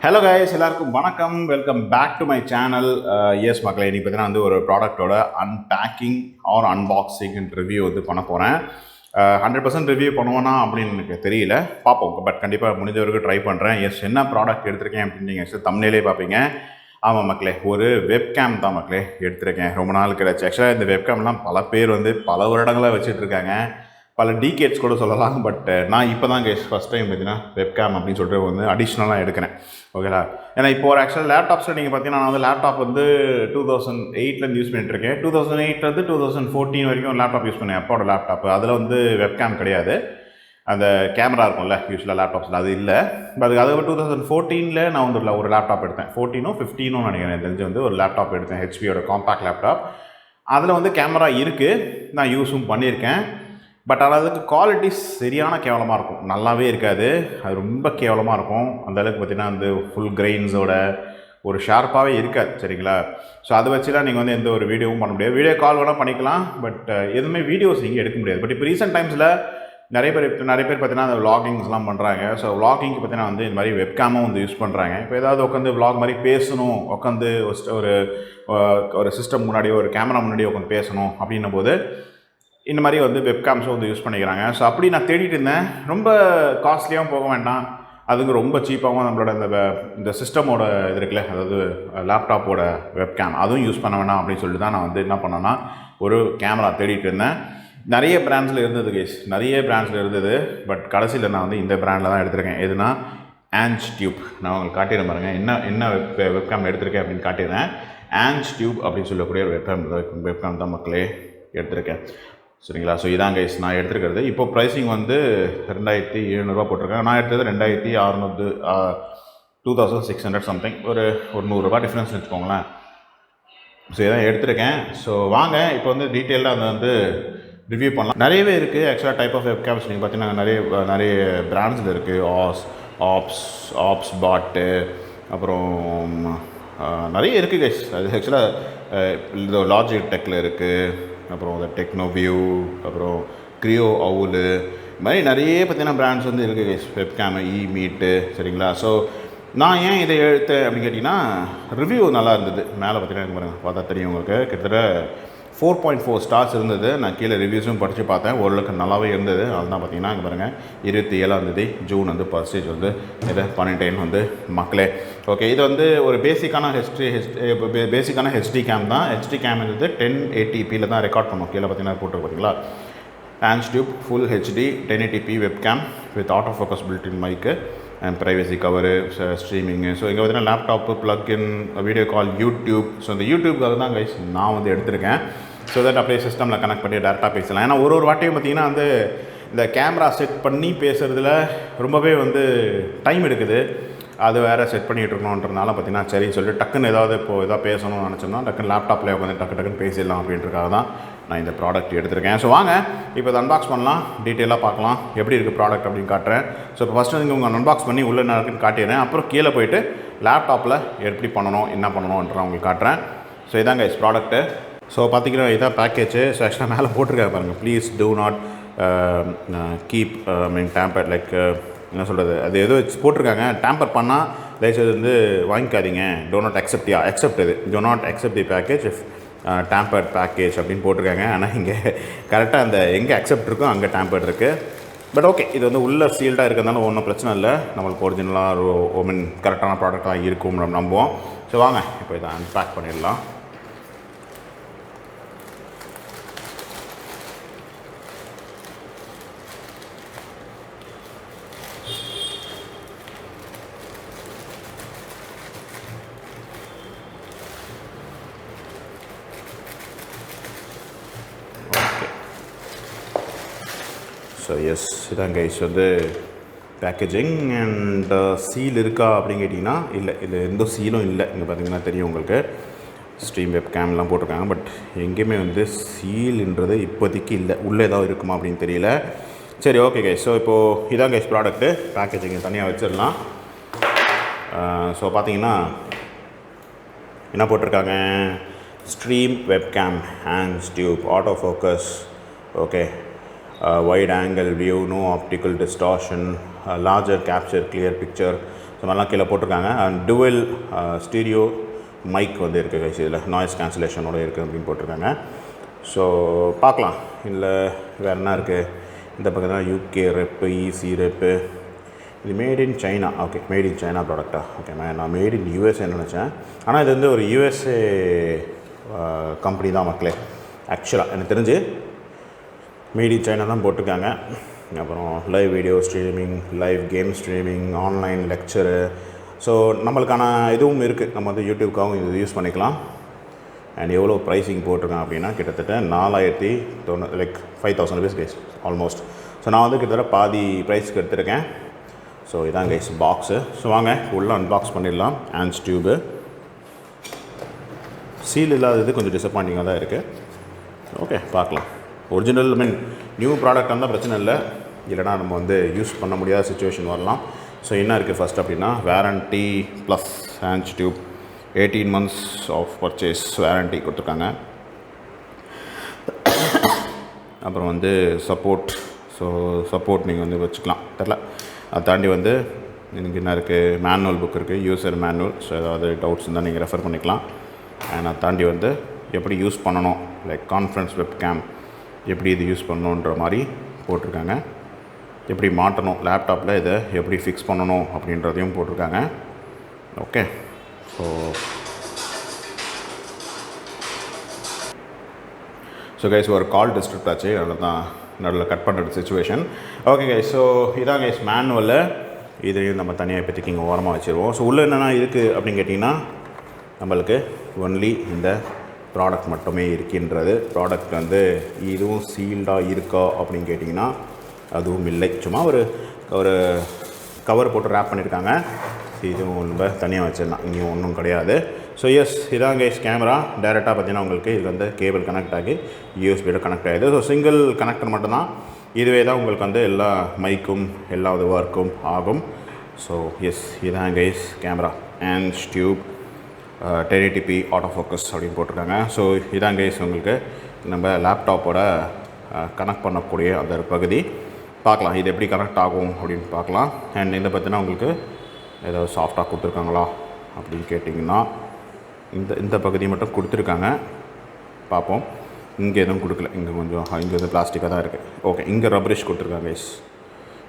Hello guys, எல்லாருக்கும் வணக்கம். Welcome back to my channel. Yes மக்களே, இன்றைக்கி பார்த்தீங்கன்னா ஒரு ப்ராடக்டோட unpacking or unboxing and review பண்ண போகிறேன். 100% ரிவ்யூ பண்ணுவேன்னா அப்படின்னு எனக்கு தெரியல, பார்ப்போம். பட் கண்டிப்பாக முடிஞ்ச வரைக்கும் ட்ரை பண்ணுறேன். எஸ், என்ன ப்ராடக்ட் எடுத்திருக்கேன் அப்படின்னு நீங்கள் தம்ப்நெயிலே பார்ப்பீங்க. ஆமாம் மக்களே, ஒரு வெப்கேம் தான் மக்களே எடுத்திருக்கேன். ரொம்ப நாள் கிடையாது. ஆக்சுவலாக இந்த வெப்கேம்லாம் பல பேர் பல வருடங்களாக வச்சுட்ருக்காங்க, பல டீகேட்ஸ் கூட சொல்லலாம். பட் நான் இப்போ தான் ஃபஸ்ட் டைம் பார்த்தீங்கன்னா வெப்கேம் அப்படின்னு சொல்லிட்டு அடிஷ்னலாக எடுக்கிறேன். ஓகேங்களா? ஏன்னா இப்போ ஒரு ஆக்சுவலாக லேப்டாப்ஸில் நீங்கள் பார்த்தீங்கன்னா நான் லேப்டாப் 2008 யூஸ் பண்ணிட்டுருக்கேன். 2008 2014 வரைக்கும் லேப்டாப் யூஸ் பண்ணேன். அப்போட லேப்டாப் அதில் வெப்கேம் கிடையாது. அந்த கேமரா இருக்கும்ல யூஸ்வலாக லேப்டாப்ஸில், அது இல்லை. பட் அது 2014 நான் ஒரு லேப்டாப் எடுத்தேன். 14 நினைக்கிறேன் தெரிஞ்சு ஒரு லேப்டாப் எடுத்தேன். ஹெச்பியோட காம்பேக்ட் லேப்டாப். அதில் கேமரா இருக்குது, நான் யூஸும் பண்ணியிருக்கேன். பட் ஆனால் அதுக்கு குவாலிட்டி சரியான கேவலமாக இருக்கும், நல்லாவே இருக்காது. அது ரொம்ப கேவலமாக இருக்கும். அந்தளவுக்கு பார்த்திங்கன்னா ஃபுல் கிரெயின்ஸோட ஒரு ஷார்ப்பாகவே இருக்காது. சரிங்களா? ஸோ அதை வச்சுலாம் நீங்கள் எந்த ஒரு வீடியோவும் பண்ண முடியாது. வீடியோ கால் வேணால் பண்ணிக்கலாம், பட் எதுவுமே வீடியோஸ் நீங்கள் எடுக்க முடியாது. பட் இப்போ ரீசெண்ட் டைம்ஸில் நிறைய பேர் பார்த்திங்கன்னா அந்த விளாகிங்ஸ்லாம் பண்ணுறாங்க. ஸோ விளாகிங்க்கு பார்த்திங்கன்னா இந்த மாதிரி வெப்கேமும் யூஸ் பண்ணுறாங்க. இப்போ ஏதாவது உட்காந்து விளாக் மாதிரி பேசணும், உட்காந்து ஒரு சிஸ்டம் முன்னாடியோ ஒரு கேமரா முன்னாடியோ உட்காந்து பேசணும் அப்படின்னும் போது இந்த மாதிரி வெப்கேம்ஸும் யூஸ் பண்ணிக்கிறாங்க. ஸோ அப்படி நான் தேடிட்டு இருந்தேன். ரொம்ப காஸ்ட்லியாகவும் போக வேண்டாம், அதுக்கு ரொம்ப சீப்பாகவும் நம்மளோட இந்த சிஸ்டமோட இது இருக்குல்ல, அதாவது லேப்டாப்போட வெப்கேம் அதுவும் யூஸ் பண்ண வேண்டாம் அப்படின்னு சொல்லிட்டு தான் நான் என்ன பண்ணேன்னா ஒரு கேமரா தேடிட்டு இருந்தேன். நிறைய பிராண்ட்ஸில் இருந்தது கேஸ், நிறைய பிராண்ட்ஸில் இருந்தது. பட் கடைசியில் நான் இந்த பிராண்டில் தான் எடுத்திருக்கேன். எதுனா AngeTube. நான் உங்களுக்கு காட்டிடுறேன் பாருங்கள், என்ன வெப்கேம் எடுத்திருக்கேன் அப்படின்னு காட்டிடுறேன். AngeTube அப்படின்னு சொல்லக்கூடிய ஒரு வெப்கேம் தான் மக்களே எடுத்திருக்கேன். சரிங்களா? ஸோ இதான் கைஸ் நான் எடுத்துருக்கிறது. இப்போ ப்ரைஸிங் 2700 போட்டிருக்கேன். நான் எடுத்தது 2600, 2600 சம்திங், ஒரு 100 டிஃப்ரென்ஸ் வச்சுக்கோங்களேன். ஸோ இதான் எடுத்திருக்கேன். ஸோ வாங்க இப்போ டீட்டெயிலாக அதை ரிவ்யூ பண்ணலாம். நிறையவே இருக்குது ஆக்சுவலாக டைப் ஆஃப் வெப்கேம்ஸ். நீங்கள் பார்த்தீங்கன்னா நிறைய பிராண்ட்ஸில் இருக்குது. ஆப்ஸ் பாட்டு, அப்புறம் நிறைய இருக்குது கைஸ். அது ஆக்சுவலாக லாஜிக் டெக்கில் இருக்குது, அப்புறம் டெக்னோவியூ, அப்புறம் கிரியோ அவுலு, இது மாதிரி நிறைய பார்த்தீங்கன்னா பிராண்ட்ஸ் இருக்குது கைஸ். வெப்கேமு, மீட்டு. சரிங்களா? ஸோ நான் ஏன் இதை எடுத்தேன் அப்படின்னு கேட்டிங்கன்னா, ரிவ்யூ நல்லா இருந்தது. மேலே பார்த்தீங்கன்னா பாருங்கள், பார்த்தா தெரியும் உங்களுக்கு, கிட்டத்தட்ட 4.4 ஸ்டார்ஸ் இருந்தது. நான் கீழே ரிவ்யூஸும் படித்து பார்த்தேன், ஓரளவுக்கு நல்லாவே இருந்தது. அதுதான் பார்த்தீங்கன்னா இங்கே பாருங்கள், 27 ஜூன் பர்சேஜ் இதை பண்ணிட்டேன் மக்களே. ஓகே, இது ஒரு பேசிக்கான ஹெச்டி கேம் தான். ஹெச்டி கேம் 1080p தான் ரெக்கார்ட் பண்ணும். கீழே பார்த்தீங்கன்னா போட்டு பார்த்தீங்களா, AngeTube full HD 1080p webcam with auto focus built in mic and privacy cover, streaming. So இங்கே பார்த்தீங்கன்னா laptop, plug in, video call, YouTube. So இந்த யூடியூப்காக தான் கைஸ் நான் எடுத்திருக்கேன். ஸோ தட் அப்படியே சிஸ்டமில் கனெக்ட் பண்ணி டேரெக்டாக பேசலாம். ஏன்னா ஒரு வாட்டியும் பார்த்திங்கன்னா இந்த கேமரா செட் பண்ணி பேசுகிறதுல ரொம்பவே டைம் எடுக்குது. அது வேறு செட் பண்ணிகிட்டு இருக்கணுன்றதுனால பார்த்திங்கன்னா சரின்னு சொல்லிட்டு டக்குன்னு எதாவது பேசணும்னு நினச்சோம்னா டக்குன்னு லேப்டாப்பில் டக்குன்னு பேசிடலாம் அப்படின்றதுக்காக தான் நான் இந்த ப்ராடக்ட் எடுத்திருக்கேன். ஸோ வாங்க இப்போ இதை அன்பாக்ஸ் பண்ணலாம், டீட்டெயிலாக பார்க்கலாம் எப்படி இருக்குது ப்ராடக்ட் அப்படின்னு காட்டுறேன். ஸோ இப்போ ஃபஸ்ட்டு உங்கள் அன்பாக்ஸ் பண்ணி உள்ளே என்ன இருக்குன்னு காட்டிடுறேன். அப்புறம் கீழே போய்ட்டு லேப்டாப்பில் எப்படி பண்ணணும், என்ன பண்ணணுன்ற உங்களுக்கு காட்டுறேன். ஸோ இதாங்க இஸ் ப்ராடக்ட்டு. ஸோ பார்த்திங்கன்னா இதான் பேக்கேஜு. ஸோ ஆக்சுவலாக மேலே போட்டிருக்காங்க பாருங்கள், please do not keep tamper, like என்ன சொல்கிறது, அது ஏதோ போட்டிருக்காங்க. டேம்பர் பண்ணால் தயவுசெய்து வாங்கிக்காதீங்க. Do not accept do not accept the package if tampered package அப்படின்னு போட்டிருக்காங்க. ஆனால் இங்கே கரெக்டாக எங்கே அக்செப்ட் இருக்கோ அங்கே டேம்பர்ட் இருக்குது. பட் ஓகே, இது உள்ள சீல்டாக இருக்கிறதுனால ஒன்றும் பிரச்சனை இல்லை. நம்மளுக்கு ஒரிஜினலாக கரெக்டான ப்ராடக்டாக இருக்கும் நம்ம நம்புவோம். ஸோ வாங்க இப்போ இதை அன்பேக் பண்ணிடலாம். ஸோ எஸ், இதான் கைஸ் பேக்கேஜிங். அண்ட் சீல் இருக்கா அப்படின்னு கேட்டிங்கன்னா இல்லை, இது எந்த சீலும் இல்லை. இங்கே பார்த்தீங்கன்னா தெரியும் உங்களுக்கு, ஸ்ட்ரீம் வெப் கேம்லாம் போட்டிருக்காங்க. பட் எங்கேயுமே சீல்ன்றது இப்போதைக்கு இல்லை. உள்ளே ஏதாவது இருக்குமா அப்படின்னு தெரியல. சரி, ஓகே கைஸ். ஸோ இப்போது இதான் கைஸ் ப்ராடக்ட்டு. பேக்கேஜிங் தனியாக வச்சிடலாம். ஸோ பார்த்தீங்கன்னா என்ன போட்டிருக்காங்க, stream webcam AngeTube auto focus, okay, wide angle view, no optical distortion, larger capture, clear picture. So மாதிரிலாம் கீழே போட்டிருக்காங்க. அண்ட் டுவெல் ஸ்டீரியோ மைக் வந்து இருக்குது கைஸ், இதில் நாய்ஸ் கேன்சலேஷனோடு இருக்குது அப்படின்னு போட்டிருக்காங்க. ஸோ பார்க்கலாம். இல்லை வேறு என்ன இருக்குது, இந்த பக்கம் தான் யூகே ரெப்பு, ஈசி ரெப்பு. இது made in China. Okay, made in China ப்ராடக்டா? ஓகே, நான் மேட் இன் யூஎஸ்ஏ நினச்சேன். ஆனால் இது வந்து ஒரு யூஎஸ்ஏ கம்பெனி தான் மக்களே. ஆக்சுவலாக எனக்கு தெரிஞ்சு மேட் இன் சைனா தான் போட்டிருக்காங்க. அப்புறம் live video streaming, live game streaming, online lecture. So நம்மளுக்கான இதுவும் இருக்குது. நம்ம வந்து யூடியூப்காகவும் இது யூஸ் பண்ணிக்கலாம். அண்ட் எவ்வளோ ப்ரைஸிங் போட்டிருக்கேன் அப்படின்னா கிட்டத்தட்ட 4090 like 5000 rupees guys almost. So நான் வந்து கிட்டத்தட்ட பாதி ப்ரைஸ்க்கு எடுத்துருக்கேன். ஸோ இதான் கைஸ் பாக்ஸு. ஸோ வாங்க உள்ளே அன்பாக்ஸ் பண்ணிடலாம். ஆன்ஸ் டியூபு சீல் இல்லாதது கொஞ்சம் டிசப்பாயிண்டிங்காக தான் இருக்குது. ஓகே, பார்க்கலாம். ஒரிஜினல் நியூ ப்ராடக்ட் வந்தால் பிரச்சனை இல்லை, இல்லைனா நம்ம வந்து யூஸ் பண்ண முடியாத சுச்சுவேஷன் வரலாம். ஸோ என்ன இருக்குது ஃபஸ்ட் அப்படின்னா, warranty plus AngeTube 18 months of purchase warranty கொடுத்துருக்காங்க. அப்புறம் வந்து சப்போர்ட். ஸோ சப்போர்ட் நீங்கள் வந்து வச்சுக்கலாம், தெரில. அதை தாண்டி வந்து எனக்கு என்ன இருக்குது, மேனுவல் புக் இருக்குது, யூசர் மேனுவல். ஸோ ஏதாவது டவுட்ஸ் இருந்தால் நீங்கள் ரெஃபர் பண்ணிக்கலாம். அண்ட் அதை தாண்டி வந்து எப்படி யூஸ் பண்ணணும், லைக் கான்ஃபரன்ஸ் வெப்கேம் எப்படி இது யூஸ் பண்ணணுன்ற மாதிரி போட்டிருக்காங்க. எப்படி மாட்டணும் லேப்டாப்பில், இதை எப்படி ஃபிக்ஸ் பண்ணணும் அப்படின்றதையும் போட்டிருக்காங்க. ஓகே, ஸோ கைஸ் ஒரு கால் டிஸ்ட்ரிக்ட் ஆச்சு, அதில் தான் நடுவில் கட் பண்ணுற சுச்சுவேஷன். ஓகே கைஸ், ஸோ இதான் கைஸ் மேனுவலில். இதையும் நம்ம தனியாக இப்போதைக்கு இங்கே ஓரமாக வச்சுருவோம். ஸோ உள்ளே என்னென்னா இருக்குது அப்படின்னு கேட்டிங்கன்னா, நம்மளுக்கு ஒன்லி இந்த ப்ராடக்ட் மட்டுமே இருக்கின்றது. ப்ராடக்ட் வந்து இதுவும் சீல்டாக இருக்கா அப்படின்னு கேட்டிங்கன்னா அதுவும் இல்லை. சும்மா ஒரு கவர் போட்டு ரேப் பண்ணியிருக்காங்க. இதுவும் நம்ம தனியாக வச்சிடலாம், இங்கேயும் ஒன்றும் கிடையாது. ஸோ எஸ், இதான் கைஸ் கேமரா. டேரெக்டாக பார்த்தீங்கன்னா உங்களுக்கு இது வந்து கேபிள் கனெக்ட் ஆகி யூஎஸ்பியோட கனெக்ட் ஆகிடுது. ஸோ சிங்கிள் கனெக்டர் மட்டும்தான். இதுவே தான் உங்களுக்கு வந்து எல்லா மைக்கும் எல்லா ஒர்க்கும் ஆகும். ஸோ எஸ், இதான் guys camera. AngeTube 1080p auto focus அப்படின்னு போட்டிருக்காங்க. ஸோ இதான் கைஸ் உங்களுக்கு நம்ம லேப்டாப்போட கனெக்ட் பண்ணக்கூடிய அந்த பகுதி. பார்க்கலாம் இது எப்படி கனெக்ட் ஆகும் அப்படின்னு பார்க்கலாம். அண்ட் இதை பார்த்தீங்கன்னா உங்களுக்கு ஏதாவது சாஃப்டாக கொடுத்துருக்காங்களா அப்படின்னு கேட்டிங்கன்னா இந்த பகுதி மட்டும் கொடுத்துருக்காங்க. பார்ப்போம். இங்கே எதுவும் கொடுக்கல, இங்கே இங்கே வந்து பிளாஸ்டிக்காக தான் இருக்குது. ஓகே, இங்கே ரப்பரிஷ் கொடுத்துருக்காங்க கைஸ்.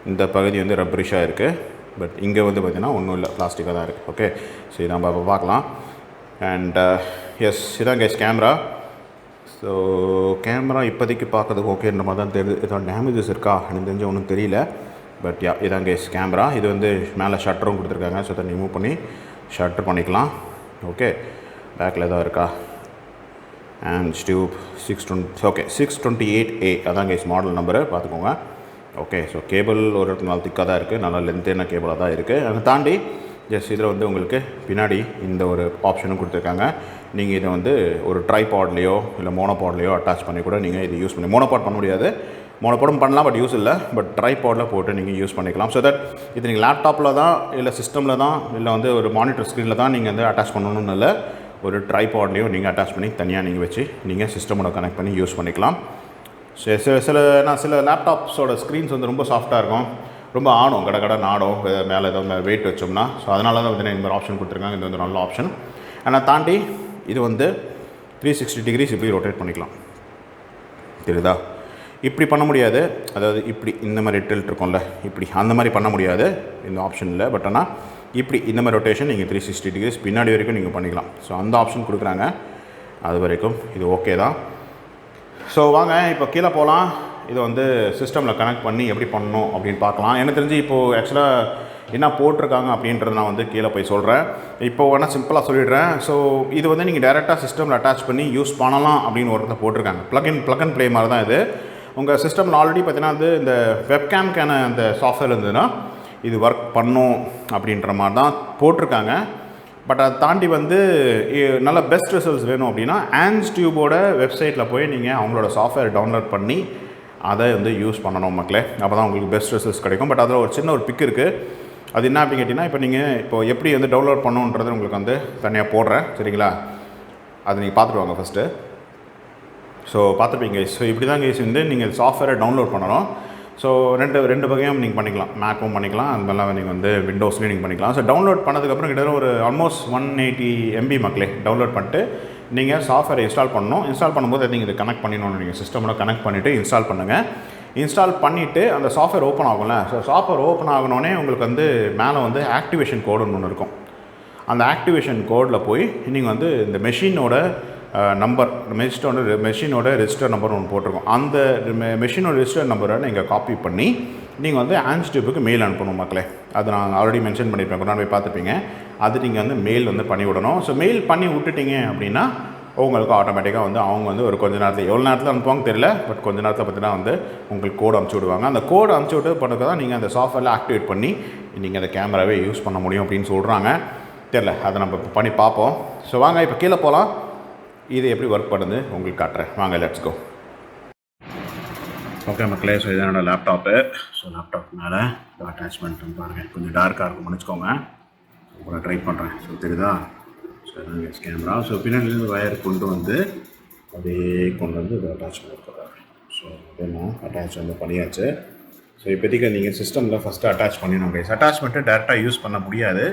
இந்த பகுதி வந்து ரப்பரிஷாக இருக்குது. பட் இங்கே வந்து பார்த்திங்கன்னா ஒன்றும் இல்லை, பிளாஸ்டிக்காக தான் இருக்குது. ஓகே, ஸோ இதான் பார்க்கலாம். அண்ட் எஸ், இதான் கைஸ் கேமரா. ஸோ கேமரா இப்போதைக்கு பார்க்கறதுக்கு ஓகேன்ற மாதிரி தான் தெரியுது. ஏதாவது டேமேஜஸ் இருக்கா எனக்கு தெரிஞ்ச ஒன்றும் தெரியல. பட் யா, இதான் கைஸ் கேமரா. இது வந்து மேலே ஷட்டரும் கொடுத்துருக்காங்க. ஸோ அதை ரிமூவ் பண்ணி ஷட்டர் பண்ணிக்கலாம். ஓகே, பேக்கில் எதாவது இருக்கா, அண்ட் டியூப் 620. ஓகே, 628A அதான் கைஸ் மாடல் நம்பரு, பார்த்துக்கோங்க. ஓகே, ஸோ கேபிள் ஒரு நாள் திக்காக தான் இருக்குது, நல்லா லென்த்தான கேபிளாக தான் இருக்குது. அதை தாண்டி ஜஸ்ட் இதில் வந்து உங்களுக்கு பின்னாடி இந்த ஒரு ஆப்ஷனும் கொடுத்துருக்காங்க. நீங்கள் இதை வந்து ஒரு ட்ரைபாட்லேயோ இல்லை மோனோபாட்லேயோ அட்டாச் பண்ணி கூட நீங்கள் இது யூஸ் பண்ணி, மோனோபாட் பண்ண முடியாது, மோனோபாடும் பண்ணலாம், பட் யூஸ் இல்லை. பட் ட்ரைபாடில் போட்டு நீங்கள் யூஸ் பண்ணிக்கலாம். ஸோ தட் இது நீங்கள் லேப்டாப்பில் தான் இல்லை சிஸ்டமில் தான் இல்லை வந்து ஒரு மானிட்டர் ஸ்க்ரீனில் தான் நீங்கள் வந்து அட்டாச் பண்ணணும்னு இல்லை, ஒரு ட்ரைபாட்லேயும் நீங்கள் அட்டாச் பண்ணி தனியாக நீங்கள் வச்சு நீங்கள் சிஸ்டமோட கனெக்ட் பண்ணி யூஸ் பண்ணிக்கலாம். சில லேப்டாப்ஸோட ஸ்க்ரீன்ஸ் வந்து ரொம்ப சாஃப்டாக இருக்கும், ரொம்ப ஆடும், கடை நாடும், மேலே ஏதோ வெயிட் வச்சோம்னா. ஸோ அதனால தான் வந்து இந்த மாதிரி ஆப்ஷன் கொடுத்துருக்காங்க. இது வந்து நல்ல ஆப்ஷன். ஆனால் தாண்டி இது வந்து 360 degrees இப்படி ரொட்டேட் பண்ணிக்கலாம், தெரியுதா? இப்படி பண்ண முடியாது, அதாவது இப்படி இந்த மாதிரி டில்ட் இருக்கும்ல, இப்படி அந்த மாதிரி பண்ண முடியாது இந்த ஆப்ஷன் இல்லை. பட் ஆனால் இப்படி இந்த மாதிரி ரொட்டேஷன் நீங்கள் 360 degrees பின்னாடி வரைக்கும் நீங்கள் பண்ணிக்கலாம். ஸோ அந்த ஆப்ஷன் கொடுக்குறாங்க. அது வரைக்கும் இது ஓகே தான். ஸோ வாங்க இப்போ கீழே போகலாம். இதை வந்து சிஸ்டமில் கனெக்ட் பண்ணி எப்படி பண்ணணும் அப்படின்னு பார்க்கலாம். எனக்கு தெரிஞ்சு இப்போது ஆக்சுவலாக என்ன போட்டிருக்காங்க அப்படின்றத நான் வந்து கீழே போய் சொல்கிறேன். இப்போ வேணால் சிம்பிளாக சொல்லிடுறேன். ஸோ இது வந்து நீங்கள் டேரெக்டாக சிஸ்டமில் அட்டாச் பண்ணி யூஸ் பண்ணலாம் அப்படின்னு ஒருத்தர் போட்டிருக்காங்க. ப்ளக் அண்ட் ப்ளே மாதிரி தான் இது. உங்கள் சிஸ்டமில் ஆல்ரெடி பார்த்தீங்கன்னா வந்து இந்த வெப்கேம்க்கான அந்த சாஃப்ட்வேர் இருந்ததுன்னா இது ஒர்க் பண்ணும் அப்படின்ற மாதிரி தான் போட்டிருக்காங்க. பட் அதை தாண்டி வந்து நல்ல பெஸ்ட் ரிசல்ட்ஸ் வேணும் அப்படின்னா ஆன்ஸ் டியூபோட வெப்சைட்டில் போய் நீங்கள் அவங்களோட சாஃப்ட்வேர் டவுன்லோட் பண்ணி அதை வந்து யூஸ் பண்ணணும் மக்களே. அப்போ தான் உங்களுக்கு பெஸ்ட் ரிசல்ட்ஸ் கிடைக்கும். பட் அதில் ஒரு சின்ன ஒரு பிக் இருக்குது. அது என்ன அப்படின்னு கேட்டிங்கன்னா, இப்போ நீங்கள் எப்படி வந்து டவுன்லோட் பண்ணணுன்றது உங்களுக்கு வந்து தனியாக போடுறேன், சரிங்களா? அதை நீங்கள் பார்த்துட்டு வாங்க ஃபஸ்ட்டு. ஸோ பார்த்துப்பீங்க. ஸோ இப்படி தான் கைஸ் வந்து நீங்கள் சாஃப்ட்வேரை டவுன்லோட் பண்ணணும். ஸோ ரெண்டு வகையும் நீங்கள் பண்ணிக்கலாம். மேக்கும் பண்ணிக்கலாம், அது மாதிரிலாம் நீங்கள் வந்து விண்டோஸ்லேயும் நீங்கள் பண்ணிக்கலாம். ஸோ டவுன்லோட் பண்ணதுக்கப்புறம் கிட்டத்தட்ட ஒரு ஆல்மோஸ்ட் 180 MB மக்களே டவுன்லோட் பண்ணிட்டு நீங்கள் சாஃப்ட்வேரை இன்ஸ்டால் பண்ணணும். இன்ஸ்டால் பண்ணும்போது நீங்கள் இதை கனெக்ட் பண்ணிடணும். நீங்கள் சிஸ்டமோட கனெக்ட் பண்ணிவிட்டு இன்ஸ்டால் பண்ணுங்கள். இன்ஸ்டால் பண்ணிவிட்டு அந்த சாஃப்ட்வேர் ஓப்பன் ஆகும்ல, ஸோ சாஃப்ட்வேர் ஓப்பன் ஆகணுன்னே உங்களுக்கு வந்து மேலே வந்து ஆக்டிவேஷன் கோடுன்னு ஒன்று இருக்கும். அந்த ஆக்டிவேஷன் கோடில் போய் நீங்கள் வந்து இந்த மெஷினோட நம்பர், மெஷினோட ரெஜிஸ்டர் நம்பர் ஒன்று போட்டிருக்கோம். அந்த மெஷினோட ரெஜிஸ்டர் நம்பரை நீங்கள் காப்பி பண்ணி நீங்கள் வந்து ஆன்ஸ்டியூபுக்கு மெயில் அனுப்பணும் மக்களே. அது நான் ஆல்ரெடி மென்ஷன் பண்ணியிருப்பேன், கொண்டாந்து போய் பார்த்துப்பீங்க. அது நீங்கள் வந்து மெயில் வந்து பண்ணி விடணும். ஸோ மெயில் பண்ணி விட்டுட்டீங்க அப்படின்னா உங்களுக்கு ஆட்டோமேட்டிக்காக வந்து அவங்க வந்து ஒரு கொஞ்ச நேரத்தில், எவ்வளோ நேரத்தில் அனுப்புவாங்க தெரியல, பட் கொஞ்ச நேரத்தில் பார்த்தீங்கன்னா வந்து உங்களுக்கு கோடு அனுப்பிச்சி விடுவாங்க. அந்த கோடு அனுப்பிச்சி விட்டு பண்ணுறது தான் நீங்கள் அந்த சாஃப்ட்வேரில் ஆக்டிவேட் பண்ணி நீங்கள் அந்த கேமராவே யூஸ் பண்ண முடியும் அப்படின்னு சொல்கிறாங்க. தெரில, அதை நம்ம இப்போ பண்ணி பார்ப்போம். ஸோ வாங்க இப்போ கீழே போகலாம். இது எப்படி ஒர்க் பண்ணுது உங்களுக்கு காட்டுறேன். வாங்க, லெட்ஸ் கோ. ஓகே மக்களே, ஸோ இது என்னோடய லேப்டாப்பு. ஸோ லேப்டாப் மேலே அட்டாச்மெண்ட் பாருங்கள், கொஞ்சம் டார்க்காக இருக்கும், மன்னிச்சுக்கோங்க. அப்புறம் ட்ரை பண்ணுறேன். ஸோ தெரியுதா? ஸோ இதாங்க கேமரா. ஸோ பின்னாடிலேருந்து வயர் கொண்டு வந்து அப்படியே கொண்டு வந்து இது அட்டாச் பண்ணிருக்காங்க. ஸோ இதெல்லாம் அட்டாச் வந்து பண்ணியாச்சு. ஸோ இப்போதைக்கு நீங்கள் சிஸ்டமில் ஃபஸ்ட்டு அட்டாச் பண்ணிடணும் கைஸ். அட்டாச்மெண்ட்டு டேரெக்டாக யூஸ் பண்ண முடியாது.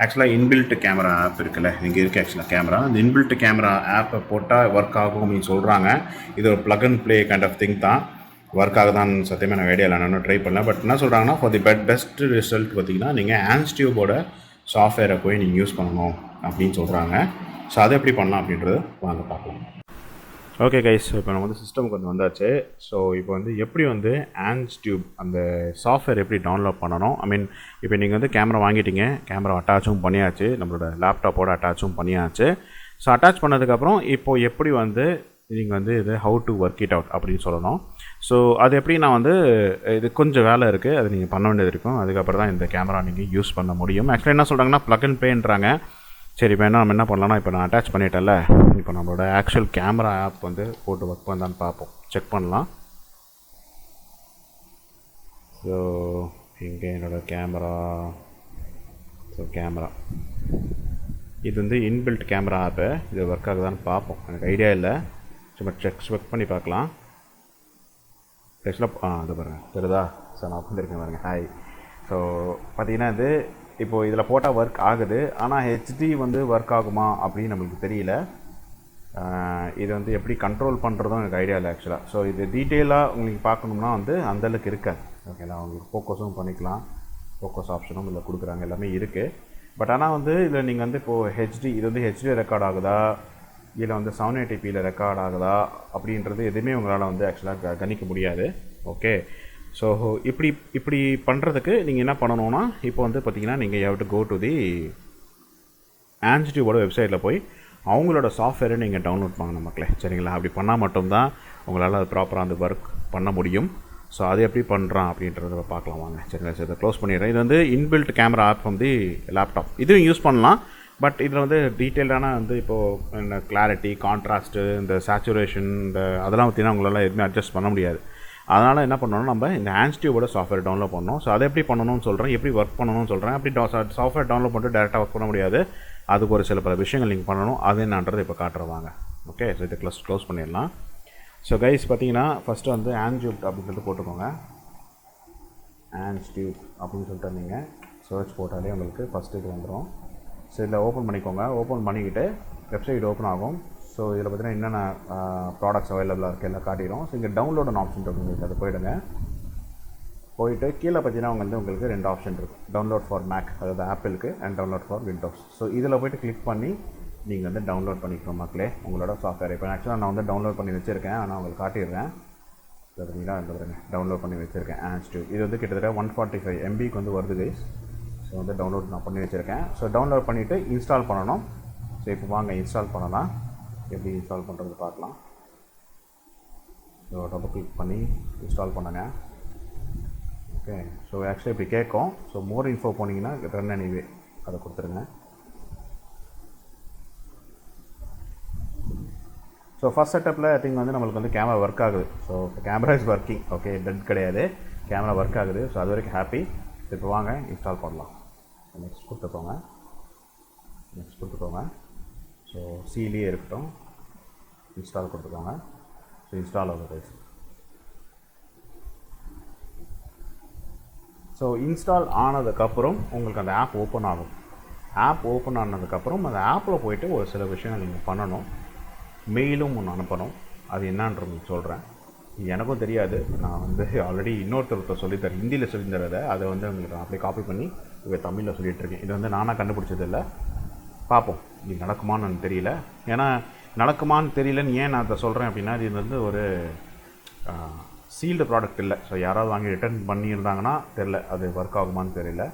ஆக்சுவலாக இன்பில்ட் கேமரா ஆப் இருக்குல்ல, இங்கே இருக்குது ஆக்சுவலாக கேமரா. அந்த இன்பில்ட் கேமரா ஆப்பை போட்டால் ஒர்க் ஆகும் அப்படின்னு சொல்கிறாங்க. இது ஒரு plug and play kind of thing தான். ஒர்க் ஆகுதான் சத்தியமாக எனக்கு ஐடியா இல்லை, நான் ட்ரை பண்ணல. பட் என்ன சொல்கிறாங்கன்னா, ஃபார் தி பெஸ்ட் ரிசல்ட் பார்த்தீங்கன்னா நீங்கள் ஆன்ஸ்டியூபோட சாஃப்ட்வேரை போய் நீங்கள் யூஸ் பண்ணணும் அப்படின்னு சொல்கிறாங்க. ஸோ அதை எப்படி பண்ணலாம் அப்படின்றது வாங்க பார்க்கலாம். ஓகே கைஸ், இப்போ நம்ம வந்து சிஸ்டமுக்கு வந்து வந்தாச்சு. ஸோ இப்போ வந்து எப்படி வந்து ஆன்ஸ்டியூப் அந்த சாஃப்ட்வேர் எப்படி டவுன்லோட் பண்ணணும். ஐ மீன் இப்போ நீங்கள் வந்து கேமரா வாங்கிட்டீங்க, கேமரா அட்டாச்சும் பண்ணியாச்சு, நம்மளோட லேப்டாப்போட அட்டாச்சும் பண்ணியாச்சு. ஸோ அட்டாச் பண்ணதுக்கப்புறம் இப்போது எப்படி வந்து நீங்கள் வந்து இது how to work it out அப்படின்னு சொல்லணும். ஸோ அது எப்படி நான் வந்து இது கொஞ்சம் வேலை இருக்குது, அது நீங்கள் பண்ண வேண்டியது இருக்கும். அதுக்கப்புறம் தான் இந்த கேமரா நீங்கள் யூஸ் பண்ண முடியும். ஆக்சுவலாக என்ன சொல்கிறாங்கன்னா ப்ளக் அண்ட் ப்ளேன்றாங்க. சரி, இப்போ நம்ம என்ன பண்ணலாம்னா, இப்போ நான் அட்டாச் பண்ணிட்டேன்ல, இப்போ நம்மளோட ஆக்சுவல் கேமரா ஆப் வந்து போட்டு ஒர்க் பண்ணான்னு பார்ப்போம், செக் பண்ணலாம். ஸோ இங்கே என்னோடய கேமரா, ஸோ கேமரா இது வந்து இன்பில்ட் கேமரா ஆப்பு. இது ஒர்க் ஆகுதான்னு பார்ப்போம், எனக்கு ஐடியா இல்லை. சும்மா செக் பண்ணி பார்க்கலாம். ஆக்சுவலாக அது பாருங்கள், தெரியுதா? சார் நான் உட்காந்துருக்கேன் பாருங்கள். ஹாய். ஸோ பார்த்தீங்கன்னா இது இப்போது இதில் போட்டால் ஒர்க் ஆகுது, ஆனால் ஹெச்டி வந்து ஒர்க் ஆகுமா அப்படின்னு நம்மளுக்கு தெரியல. இது வந்து எப்படி கண்ட்ரோல் பண்ணுறதும் எனக்கு ஐடியா இல்லை ஆக்சுவலாக. ஸோ இது டீட்டெயிலாக உங்களுக்கு பார்க்கணும்னா வந்து அந்தளவுக்கு இருக்காது. ஓகேங்களா? உங்களுக்கு ஃபோக்கஸும் பண்ணிக்கலாம், ஃபோக்கஸ் ஆப்ஷனும் இதில் கொடுக்குறாங்க, எல்லாமே இருக்குது. பட் ஆனால் வந்து இதில் நீங்கள் வந்து இப்போது ஹெச்டி, இது வந்து ஹெச்டி ரெக்கார்ட் ஆகுதா, இதில் வந்து 720p ரெக்கார்ட் ஆகுதா அப்படின்றது எதுவுமே உங்களால் வந்து ஆக்சுவலாக கணிக்க முடியாது. ஓகே, ஸோ இப்படி பண்ணுறதுக்கு நீங்கள் என்ன பண்ணணுன்னா, இப்போ வந்து பார்த்தீங்கன்னா நீங்கள் have to go to the ஆன்ஸ்டியூபோட வெப்சைட்டில் போய் அவங்களோட சாஃப்ட்வேரை நீங்கள் டவுன்லோட் பண்ணணும் மக்களே. சரிங்களா? அப்படி பண்ணால் மட்டும்தான் உங்களால் அது ப்ராப்பராக அந்த ஒர்க் பண்ண முடியும். ஸோ அது எப்படி பண்ணுறான் அப்படின்றத பார்க்கலாம் வாங்க. சரிங்களா? சரி, இதை க்ளோஸ் பண்ணிடுறேன். இது வந்து இன்பில்ட் கேமரா ஆப் வந்து லேப்டாப், இதுவும் யூஸ் பண்ணலாம். பட் இதில் வந்து டீட்டெயில்டான வந்து இப்போது இந்த கிளாரிட்டி, கான்ட்ராஸ்ட்டு, இந்த சேச்சுரேஷன், இந்த அதெல்லாம் பார்த்தீங்கன்னா உங்களால் எதுவுமே அட்ஜஸ்ட் பண்ண முடியாது. அதனால் என்ன பண்ணணும், நம்ம இந்த ஆன்ஸ்டியூபோட சாஃப்ட்வேர் டவுன்லோட் பண்ணணும். ஸோ அதை எப்படி பண்ணணும்னு சொல்கிறேன், எப்படி ஒர்க் பண்ணணும்னு சொல்கிறேன். அப்படி சாஃப்ட்வேர் டவுன்லோட் பண்ணிட்டு டேரெக்டாக ஒர்க் பண்ண முடியாது, அதுக்கு ஒரு சில பல விஷயங்கள் நீங்கள் பண்ணணும். அது என்னன்றது இப்போ காட்டுறவாங்க. ஓகே, ஸோ இதை க்ளோஸ் பண்ணிடலாம். ஸோ கைஸ் பார்த்தீங்கன்னா ஃபஸ்ட்டு வந்து ஆன்ஸ்டியூப் அப்படின்னு சொல்லிட்டு போட்டுக்கோங்க. ஆன்ஸ்டியூப் அப்படின்னு சொல்லிட்டு நீங்கள் சர்ச் போட்டாலே உங்களுக்கு ஃபஸ்ட்டு இது வந்துடும். ஸோ இதில் ஓப்பன் பண்ணிக்கோங்க. ஓப்பன் பண்ணிக்கிட்டு வெப்சைட் ஓப்பன் ஆகும். ஸோ இதில் பார்த்தீங்கன்னா என்னென்ன ப்ராடக்ட்ஸ் அவைலபிளாக இருக்குது எல்லாம் காட்டிடும். ஸோ இங்கே டவுன்லோடுன்னு ஆப்ஷன் இருக்குது, அது போய்டுங்க. போயிட்டு கீழே பார்த்தீங்கன்னா உங்களுக்கு 2 ஆப்ஷன் இருக்குது. டவுன்லோட் ஃபார் மேக், அதாவது ஆப்பிளுக்கு, and download for Windows. So இதில் போய்ட்டு கிளிக் பண்ணி நீங்கள் வந்து டவுன்லோட் பண்ணிக்கணும் மக்களே உங்களோட சாஃப்ட்வேர். இப்போ ஆக்சுவலாக நான் வந்து டவுன்லோட் பண்ணி வச்சுருக்கேன், ஆனால் உங்களுக்கு காட்டிடுறேன். பார்த்தீங்கன்னா டவுன்லோட் பண்ணி வச்சுருக்கேன் ஆன்ஸ்டியூப். இது வந்து கிட்டத்தட்ட 145 MBக்கு வந்து வருது கைஸ். ஸோ வந்து டவுன்லோட் நான் பண்ணி வச்சுருக்கேன். ஸோ டவுன்லோட் பண்ணிவிட்டு இன்ஸ்டால் பண்ணணும். ஸோ இப்போ வாங்க இன்ஸ்டால் பண்ணலாம். எப்படி இன்ஸ்டால் பண்ணுறது பார்க்கலாம். ஸோ டபுள் கிளிக் பண்ணி இன்ஸ்டால் பண்ணுங்க. ஓகே, ஸோ ஆக்சுவலி இப்படி கேட்கும். ஸோ மோர் இன்ஃபோ போனீங்கன்னா ரன் எனிவே அதை கொடுத்துருங்க. ஸோ ஃபஸ்ட் செட்டப்பில் ஐ திங்க் வந்து நம்மளுக்கு வந்து கேமரா ஒர்க் ஆகுது. So camera is working. Okay, dead கிடையாது, கேமரா ஒர்க் ஆகுது. ஸோ அது வரைக்கும் ஹாப்பி. இப்போ வாங்க இன்ஸ்டால் பண்ணலாம். நெக்ஸ்ட் கொடுத்துக்கோங்க. ஸோ சீலியே இருக்கட்டும், இன்ஸ்டால் கொடுத்துக்கோங்க. ஸோ இன்ஸ்டால் ஆகுது. ஸோ இன்ஸ்டால் ஆனதுக்கப்புறம் உங்களுக்கு அந்த ஆப் ஓப்பன் ஆகும். ஆப் ஓப்பன் ஆனதுக்கப்புறம் அந்த ஆப்பில் போய்ட்டு ஒரு சில விஷயங்கள் நீங்கள் பண்ணணும். மெயிலும் ஒன்று அனுப்பணும். அது என்னான்றது சொல்கிறேன். எனக்கும் தெரியாது. நான் வந்து ஆல்ரெடி இன்னொருத்தர் சொல்லித்தரேன், ஹிந்தியில் சொல்லித்தரதை அதை வந்து உங்களுக்கு நான் அப்படியே காப்பி பண்ணி இப்போ தமிழில் சொல்லிகிட்ருக்கேன். இது வந்து நானாக கண்டுபிடிச்சதில்லை. பார்ப்போம் இது நடக்குமான்னு எனக்கு தெரியல. ஏன்னா நடக்குமான்னு தெரியலன்னு ஏன் நான் அதை சொல்கிறேன் அப்படின்னா, இது வந்து ஒரு சீல்டு ப்ராடக்ட் இல்லை. ஸோ யாராவது வாங்கி ரிட்டர்ன் பண்ணியிருந்தாங்கன்னா தெரில, அது ஒர்க் ஆகுமான்னு தெரியல.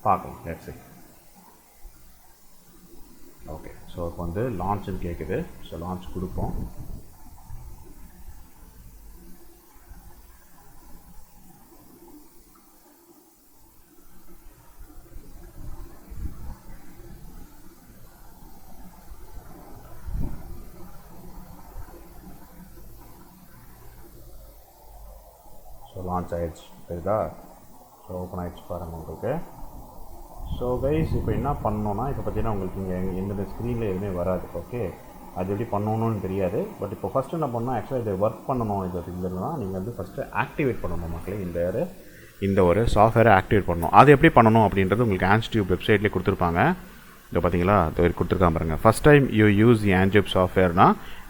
பார்க்கலாம். Let's see. ஓகே, ஸோ இப்போ வந்து லான்ச்சுன்னு கேட்குது. ஸோ லான்ச் கொடுப்போம். ஸோ லான்ச் ஆகிடுச்சு தெரியுதா? ஸோ ஓப்பன் ஆகிடுச்சு பாருங்கள் உங்களுக்கு. ஸோ கைஸ் இப்போ என்ன பண்ணணுன்னா, இப்போ பார்த்தீங்கன்னா உங்களுக்கு இங்கே எந்தெந்த ஸ்க்ரீனில் எதுவுமே வராது. ஓகே, அது எப்படி பண்ணணும்னு தெரியாது. பட் இப்போ ஃபஸ்ட்டு என்ன பண்ணணும், ஆக்சுவலாக இதை ஒர்க் பண்ணணும். இது இல்லைன்னா நீங்கள் வந்து ஃபஸ்ட்டு ஆக்டிவேட் பண்ணணும் மக்களே. இந்த ஒரு சாஃப்ட்வேரை ஆக்டிவேட் பண்ணணும். அது எப்படி பண்ணணும் அப்படின்றது உங்களுக்கு ஆன்ஸ்டியூப் வெப்சைட்லேயே கொடுத்துருப்பாங்க. இதை பார்த்தீங்களா, அது கொடுத்துருக்காம பாருங்கள். First time you use the AngeTube சாஃப்ட்வேர்னா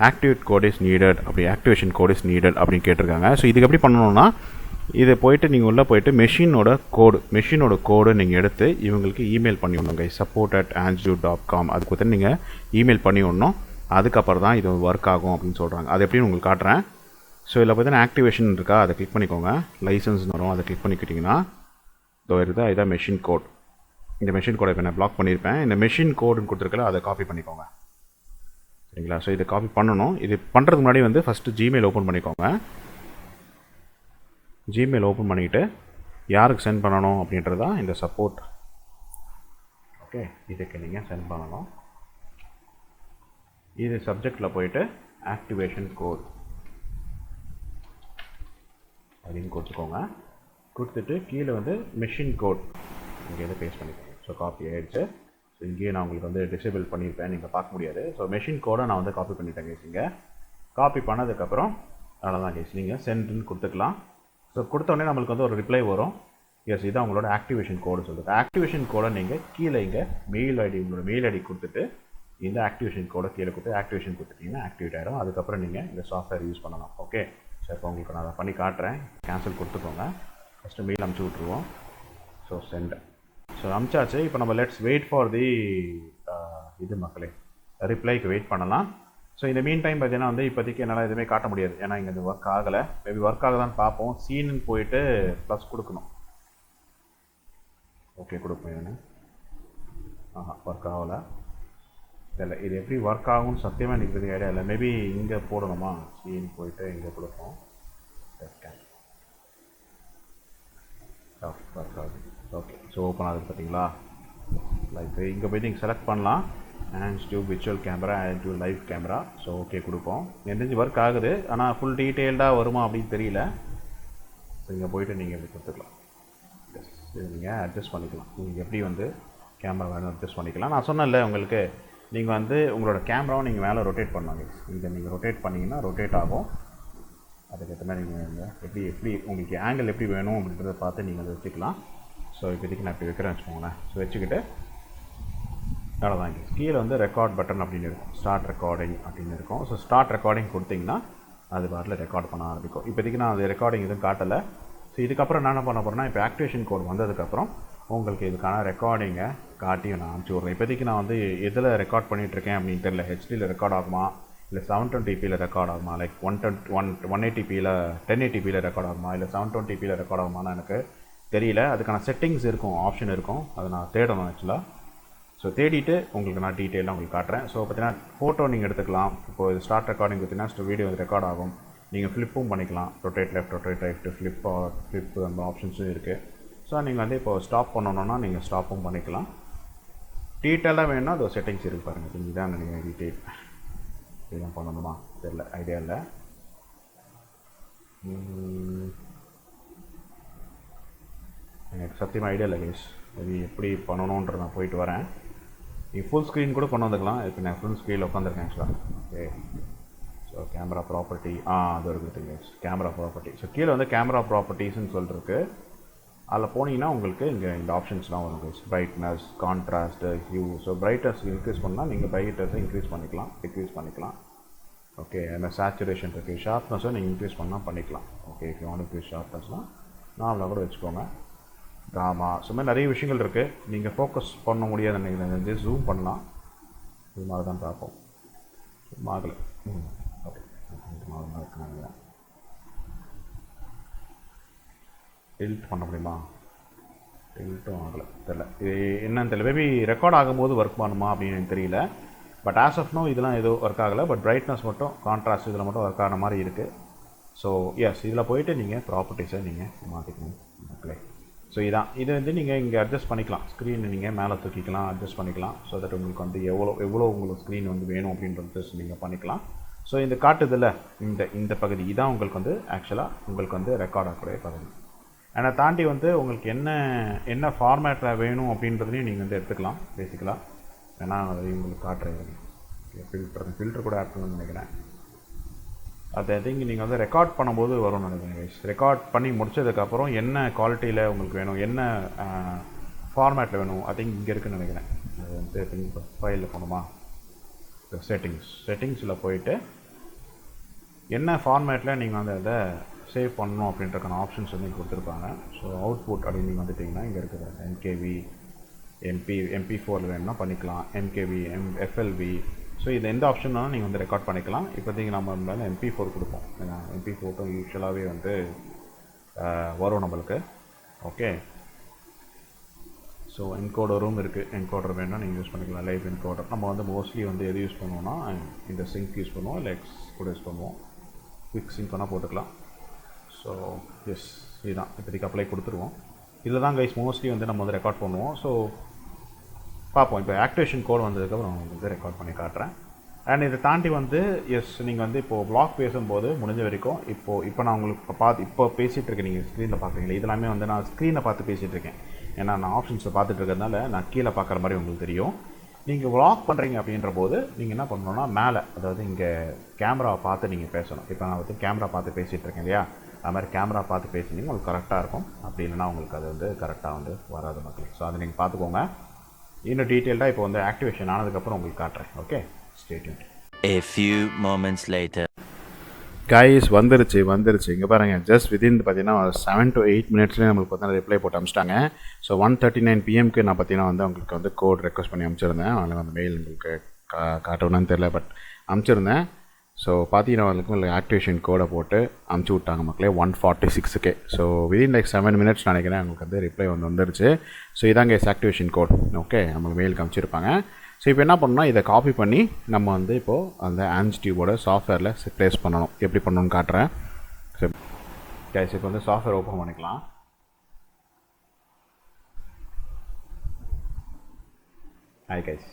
ஆக்டிவேட் கோட் இஸ் நீடட், அப்படி ஆக்டிவேஷன் கோட் இஸ் நீடட் அப்படின்னு கேட்டிருக்காங்க. ஸோ இதுக்கு எப்படி பண்ணணும்னா, இதை போய்ட்டு நீங்கள் உள்ளே போய்ட்டு மெஷினோட கோடு நீங்கள் எடுத்து இவங்களுக்கு இமெயில் பண்ணி விடணும் கைஸ். support@anju.com அதுக்கு வந்து நீங்கள் இமெயில் பண்ணி விடணும். அதுக்கப்புறம் தான் இது ஒர்க் ஆகும் அப்படின்னு சொல்கிறாங்க. அது எப்படின்னு உங்களுக்கு காட்டுறேன். ஸோ இதில் பார்த்தீங்கன்னா ஆக்டிவேஷன் இருக்கா, அதை கிளிக் பண்ணிக்கோங்க. லைசன்ஸ் வரும், அதை கிளிக் பண்ணிக்கிட்டிங்கன்னா இதோ இருக்குதா, இதான் மெஷின் கோட். இந்த மெஷின் கோடை இப்போ நான் பிளாக் பண்ணியிருப்பேன். இந்த மெஷின் கோடுன்னு கொடுத்துருக்கல, அதை காப்பி பண்ணிக்கோங்க. சரிங்களா? ஸோ இதை காப்பி பண்ணணும். இது பண்ணுறதுக்கு முன்னாடி வந்து ஃபஸ்ட்டு ஜிமெயில் ஓப்பன் பண்ணிக்கோங்க. ஜிமெயில் ஓப்பன் பண்ணிவிட்டு யாருக்கு சென்ட் பண்ணணும் அப்படின்றது தான் இந்த சப்போர்ட். ஓகே, இதுக்கு நீங்கள் சென்ட் பண்ணணும். இது சப்ஜெக்டில் போயிட்டு ஆக்டிவேஷன் கோட் அப்படின்னு கொடுத்துக்கோங்க. கொடுத்துட்டு கீழே வந்து மெஷின் கோட் இங்கே எதை பேஸ்ட் பண்ணிக்கோங்க. ஸோ காப்பி ஆகிடுச்சு. ஸோ இங்கேயே நான் உங்களுக்கு வந்து டிசேபிள் பண்ணியிருப்பேன், நீங்கள் பார்க்க முடியாது. ஸோ மெஷின் கோடை நான் வந்து காப்பி பண்ணிட்டேன் கேஸ். இங்கே காப்பி பண்ணதுக்கப்புறம் அவ்வளோதான் கேஸ், நீங்கள் சென்ட்னு கொடுத்துக்கலாம். ஸோ கொடுத்தோடனே நம்மளுக்கு வந்து ஒரு ரிப்ளை வரும். எஸ், இதான் உங்களோட ஆக்டிவேஷன் கோடு சொல்லுது. ஆக்டிவேஷன் கோடை நீங்கள் கீழே இங்கே உங்களோட மெயில் ஐடி கொடுத்துட்டு இந்த ஆக்டிவேஷன் கோடை கீழே கொடுத்து ஆக்டிவேஷன் கொடுத்துட்டிங்கன்னா ஆக்டிவேட் ஆகிடும். அதுக்கப்புறம் நீங்கள் இந்த சாஃப்ட்வேர் யூஸ் பண்ணலாம். ஓகே, ஸோ இப்போ உங்களுக்கு நான் அதை பண்ணி காட்டுறேன். கேன்சல் கொடுத்துக்கோங்க. ஃபஸ்ட்டு மெயில் அனுப்பிச்சி விட்ருவோம். So sent. ஸோ அனுப்பிச்சாச்சு. இப்போ நம்ம லெட்ஸ் வெயிட் ஃபார் தி இது மக்களே ரிப்ளைக்கு வெயிட் பண்ணலாம். ஸோ இந்த மீன் டைம் பார்த்தீங்கன்னா வந்து இப்போதைக்கு என்னால் எதுவுமே காட்ட முடியாது. ஏன்னா இங்கே இது ஒர்க் ஆகலை. மேபி ஒர்க் ஆகுதான்னு பார்ப்போம். சீனுன்னு போயிட்டு ப்ளஸ் கொடுக்கணும். ஓகே கொடுப்பேன் நான். ஒர்க் ஆகலை. இல்லை, இது எப்படி ஒர்க் ஆகும்னு சத்தியமாக எனக்கு பெரிய ஐடியா இல்லை. மேபி இங்கே போடணுமா, சீன் போயிட்டு இங்கே கொடுப்போம். ஒர்க் ஆகுது. ஓகே, ஸோ ஓப்பன் ஆகுது பார்த்தீங்களா. லைக் இங்கே போய்ட்டு நீங்கள் செலக்ட் பண்ணலாம். AngeTube virtual camera, AngeTube live camera. So okay கொடுப்போம். எந்த ஒர்க் ஆகுது, ஆனால் ஃபுல் டீட்டெயில்டாக வருமா அப்படின்னு தெரியல. ஸோ இங்கே போய்ட்டு நீங்கள் இப்படி கொடுத்துக்கலாம். இது நீங்கள் அட்ஜஸ்ட் பண்ணிக்கலாம். நீங்கள் எப்படி வந்து கேமரா வேணும் அட்ஜஸ்ட் பண்ணிக்கலாம். நான் சொன்னேன்ல உங்களுக்கு, நீங்கள் வந்து உங்களோட கேமராவை நீங்கள் மேலே ரொட்டேட் பண்ணுவாங்க. இதை நீங்கள் ரொட்டேட் பண்ணிங்கன்னா ரொட்டேட் ஆகும். அதுக்கேற்ற மாதிரி நீங்கள் எப்படி உங்களுக்கு ஆங்கிள் எப்படி வேணும் அப்படின்றத பார்த்து நீங்கள் அதை வச்சுக்கலாம். ஸோ இப்போதைக்கு நான் இப்படி வைக்கிறேன் வச்சுக்கோங்களேன். ஸோ வச்சுக்கிட்டு அவ்வளோதான். கீழே வந்து ரெக்கார்ட் பட்டன் அப்படின்னு இருக்கும், ஸ்டார்ட் ரெக்கார்டிங் அப்படின்னு இருக்கும். ஸோ ஸ்டார்ட் ரெக்கார்டிங் கொடுத்தீங்கன்னா அது பாட்டில் ரெக்கார்ட் பண்ண ஆரம்பிக்கும். இப்போதைக்கு நான் அது ரெக்கார்டிங் எதுவும் காட்டலை. ஸோ இதுக்கப்புறம் நான் என்ன பண்ண போகிறேன்னா, இப்போ ஆக்டிவேஷன் கோட் வந்ததுக்கப்புறம் உங்களுக்கு இதுக்கான ரெக்கார்டிங்கை காட்டி நான் அனுப்பிச்சி விட்றேன். இப்போதைக்கு நான் வந்து எதில் ரெக்கார்ட் பண்ணிகிட்ருக்கேன் அப்படின்னு தெரியல. ஹெச்டியில் ரெக்கார்ட் ஆகுமா, இல்லை 720pயில் ரெக்கார்ட் ஆகுமா, லைக் 180pயில் 1080pயில் ரெக்கார்ட் ஆகுமா, இல்லை 720pயில் ரெக்கார்ட் ஆகுமான்னு எனக்கு தெரியல. அதுக்கான செட்டிங்ஸ் இருக்கும், ஆப்ஷன் இருக்கும். அதை நான் தேடணும் ஆக்சுவலாக. ஸோ தேடிட்டு உங்களுக்கு நான் டீட்டெயிலாக உங்களுக்கு காட்டுறேன். ஸோ பார்த்தீங்கன்னா ஃபோட்டோ நீங்கள் எடுத்துக்கலாம். இப்போது இது ஸ்டார்ட் ரெக்கார்டிங் பார்த்தீங்கன்னா வீடியோ ரெக்கார்ட் ஆகும். நீங்கள் ஃப்ளிப்பும் பண்ணிக்கலாம். Rotate left, rotate right, flip அந்த ஆப்ஷன்ஸும் இருக்குது. ஸோ நீங்கள் வந்து இப்போ ஸ்டாப் பண்ணணுன்னா நீங்கள் ஸ்டாப்பும் பண்ணிக்கலாம். டீட்டெயிலாக வேணும்னா அது செட்டிங்ஸ் இருக்குது பாருங்கள். இதுதான் நீங்கள் டீட்டெயில் இதுதான் பண்ணணுமா தெரியல, ஐடியா இல்லை. எனக்கு சத்தியமாக ஐடியா இல்லை கேஸ். இது எப்படி பண்ணணுன்ற நான் போயிட்டு வரேன். நீங்கள் ஃபுல் ஸ்க்ரீன் கூட கொண்டு வந்துக்கலாம். இப்போ நான் ஃபுல் ஸ்க்ரீனில் உட்காந்துருக்கேன் ஆக்சுவலாக. ஓகே, ஸோ கேமரா ப்ராப்பர்ட்டி அது இருக்குது கேஸ். Camera property. ஸோ கீழே வந்து கேமரா ப்ராப்பர்ட்டிஸ்ன்னு சொல்லிருக்கு. அதில் போனீங்கன்னா உங்களுக்கு இங்கே இந்த ஆப்ஷன்ஸ்லாம் வரும். Brightness, contrast, hue. So brightness increase பண்ணால் நீங்கள் பிரைட்னஸை இன்க்ரீஸ் பண்ணிக்கலாம், டிக்ரீஸ் பண்ணிக்கலாம். ஓகே, அந்த சேச்சுரேஷன் இருக்குது, ஷார்ப்னஸை நீங்கள் இன்க்ரீஸ் பண்ணால் பண்ணிக்கலாம். Okay, if you want to increase ஷார்ப்னஸ்னால் நார்மலாக கூட வச்சுக்கோங்க. காமா, ஸோ மாதிரி நிறைய விஷயங்கள் இருக்குது. நீங்கள் ஃபோக்கஸ் பண்ண முடியாத நீங்கள் ஜூம் பண்ணலாம். இது மாதிரி தான் பார்ப்போம். ஆகலை. ஓகே, இது மாதிரி தான் இருக்குங்க. டில்ட் பண்ண முடியுமா? டில்ட்டும் ஆகலை, தெரில. இது என்னன்னு தெரியல. மேபி ரெக்கார்ட் ஆகும்போது ஒர்க் பண்ணுமா அப்படின்னு எனக்கு தெரியல. பட் ஆஸ் ஆஃப் நோ இதெல்லாம் எதுவும் ஒர்க் ஆகலை. பட் பிரைட்னஸ் மட்டும், கான்ட்ராஸ்ட் இதில் மட்டும் ஒர்க் ஆன மாதிரி இருக்குது. ஸோ எஸ், இதில் போயிட்டு நீங்கள் ப்ராப்பர்ட்டிஸை நீங்கள் மாற்றிக்கணும். ஓகே, ஸோ இதான். இது வந்து நீங்கள் இங்கே அட்ஜஸ்ட் பண்ணிக்கலாம். ஸ்க்ரீனை நீங்கள் மேலே தூக்கிக்கலாம், அட்ஜஸ்ட் பண்ணிக்கலாம். ஸோ தட் உங்களுக்கு வந்து எவ்வளோ உங்களுக்கு ஸ்க்ரீன் வந்து வேணும் அப்படின்றது நீங்கள் பண்ணிக்கலாம். ஸோ இந்த காட்டுதில் இந்த பகுதி இதான் உங்களுக்கு வந்து ஆக்சுவலாக உங்களுக்கு வந்து ரெக்கார்ட் ஆகக்கூடிய பகுதி. அதை தாண்டி வந்து உங்களுக்கு என்ன ஃபார்மேட்டில் வேணும் அப்படின்றதையும் நீங்கள் வந்து எடுத்துக்கலாம் பேசிக்கலாக. ஏன்னா அதை உங்களுக்கு காட்டுறேன். ஃபில்டர் கூட ஆட் பண்ணணும்னு நினைக்கிறேன். அது ஐ திங்க் நீங்கள் வந்து ரெக்கார்ட் பண்ணும்போது வரும்னு நினைக்கிறேன். ரெக்கார்ட் பண்ணி முடிச்சதுக்கப்புறம் என்ன குவாலிட்டியில் உங்களுக்கு வேணும், என்ன ஃபார்மேட்டில் வேணும், ஐ திங்க் இங்கே இருக்குதுன்னு நினைக்கிறேன். அது வந்து ஐ திங்க் ஃபைலில் போகணுமா, செட்டிங்ஸில் போயிட்டு என்ன ஃபார்மேட்டில் நீங்கள் வந்து அதை சேவ் பண்ணணும் அப்படின்றக்கான ஆப்ஷன்ஸ் வந்து இங்கே கொடுத்துருப்பாங்க. ஸோ அவுட்புட் அப்படின்னு நீங்கள் வந்துட்டிங்கன்னா இங்கே இருக்குது எம்கேவி, MP4 வேணும்னா பண்ணிக்கலாம், எம்கேவி, எஃப்எல்வி. ஸோ இது எந்த ஆப்ஷன்னாலும் நீங்கள் வந்து ரெக்கார்ட் பண்ணிக்கலாம். இப்போதைக்கு நம்ம இருந்தாலும் MP4 கொடுப்போம். ஏன்னா MP4 யூஸ்வலாகவே வந்து வரும் நம்மளுக்கு. ஓகே, ஸோ என்கோடரும் இருக்குது. என்கோடர் வேணும்னா நீங்கள் யூஸ் பண்ணிக்கலாம், லைவ் என்கோடர். நம்ம வந்து மோஸ்ட்லி வந்து எது யூஸ் பண்ணுவோம்னா இந்த சிங்க் யூஸ் பண்ணுவோம், இல்லை எக்ஸ் கூட யூஸ் பண்ணுவோம். குவிக் சிங்க் வேணால் போட்டுக்கலாம். ஸோ எஸ், இதுதான் இப்போதைக்கு அப்ளை கொடுத்துருவோம். இதில் தான் கைஸ் மோஸ்ட்லி வந்து நம்ம வந்து ரெக்கார்ட் பண்ணுவோம். ஸோ பார்ப்போம். இப்போ ஆக்டிவேஷன் கோட் வந்ததுக்கப்புறம் நான் வந்து ரெக்கார்ட் பண்ணி காட்டுறேன். அண்ட் இதை தாண்டி வந்து எஸ், நீங்கள் வந்து இப்போது வ்ளாக் பேசும்போது முடிஞ்ச வரைக்கும் இப்போ நான் உங்களுக்கு இப்போ பேசிகிட்டு இருக்கேன், நீங்கள் ஸ்க்ரீனில் பார்க்குறீங்களா, இதெல்லாமே வந்து நான் ஸ்க்ரீனை பார்த்து பேசிகிட்டு இருக்கேன். ஏன்னா நான் ஆப்ஷன்ஸை பார்த்துட்டு இருக்கிறதுனால நான் கீழே பார்க்குற மாதிரி உங்களுக்கு தெரியும். நீங்கள் வ்ளாக் பண்ணுறீங்க அப்படின்ற போது நீங்கள் என்ன பண்ணணும்னா மேலே, அதாவது இங்கே கேமராவை பார்த்து நீங்கள் பேசணும். இப்போ நான் வந்து கேமரா பார்த்து பேசிகிட்டு இருக்கேன் இல்லையா, அது மாதிரி கேமரா பார்த்து பேசினீங்க உங்களுக்கு கரெக்டாக இருக்கும். அப்படி இல்லைனா உங்களுக்கு அது வந்து கரெக்டாக வந்து வராது மக்கள். ஸோ அதை நீங்கள் பார்த்துக்கோங்க. இன்னும் டீட்டெயில்டாக இப்போ வந்து ஆக்டிவேஷன் ஆனதுக்கப்புறம் உங்களுக்கு காட்டுறேன். Okay, stay tuned. A few moments later. Guys வந்துருச்சு. இங்கே பாருங்கள், ஜஸ்ட் வித்தின் பார்த்தீங்கன்னா 7 to 8 மினிட்ஸ்லேயே நம்மளுக்கு பார்த்தீங்கன்னா ரிப்ளை போட்டு அனுப்பிச்சிட்டாங்க. ஸோ 1:39 PM நான் பார்த்தீங்கன்னா வந்து உங்களுக்கு வந்து கோட் ரெக்வஸ்ட் பண்ணி அனுப்பிச்சிருந்தேன். அதில் வந்து மெயில் உங்களுக்கு காட்டணும்னு தெரில, பட் அனுப்பிச்சிருந்தேன். ஸோ பார்த்தீங்கன்னா உங்களுக்கு ஆக்டிவேஷன் கோடை போட்டு அனுப்பிச்சி விட்டாங்க மக்களே 146K. So within like 7 minutes நினைக்கிறேன் உங்களுக்கு வந்து ரிப்ளை வந்துருச்சு. ஸோ இதாங்க ஆக்டிவேஷன் கோட். ஓகே, நம்மளுக்கு மெயிலுக்கு அனுப்பிச்சிருப்பாங்க. ஸோ இப்போ என்ன பண்ணணும்னா இதை காப்பி பண்ணி நம்ம வந்து இப்போது அந்த ஆன்ஸ்டியூபோட சாஃப்ட்வேரில் ப்ளேஸ் பண்ணணும். எப்படி பண்ணணும்னு காட்டுறேன். ஸோ கைஸ் இப்போ வந்து சாஃப்ட்வேர் ஓப்பன் பண்ணிக்கலாம். ஹாய் கைஸ்,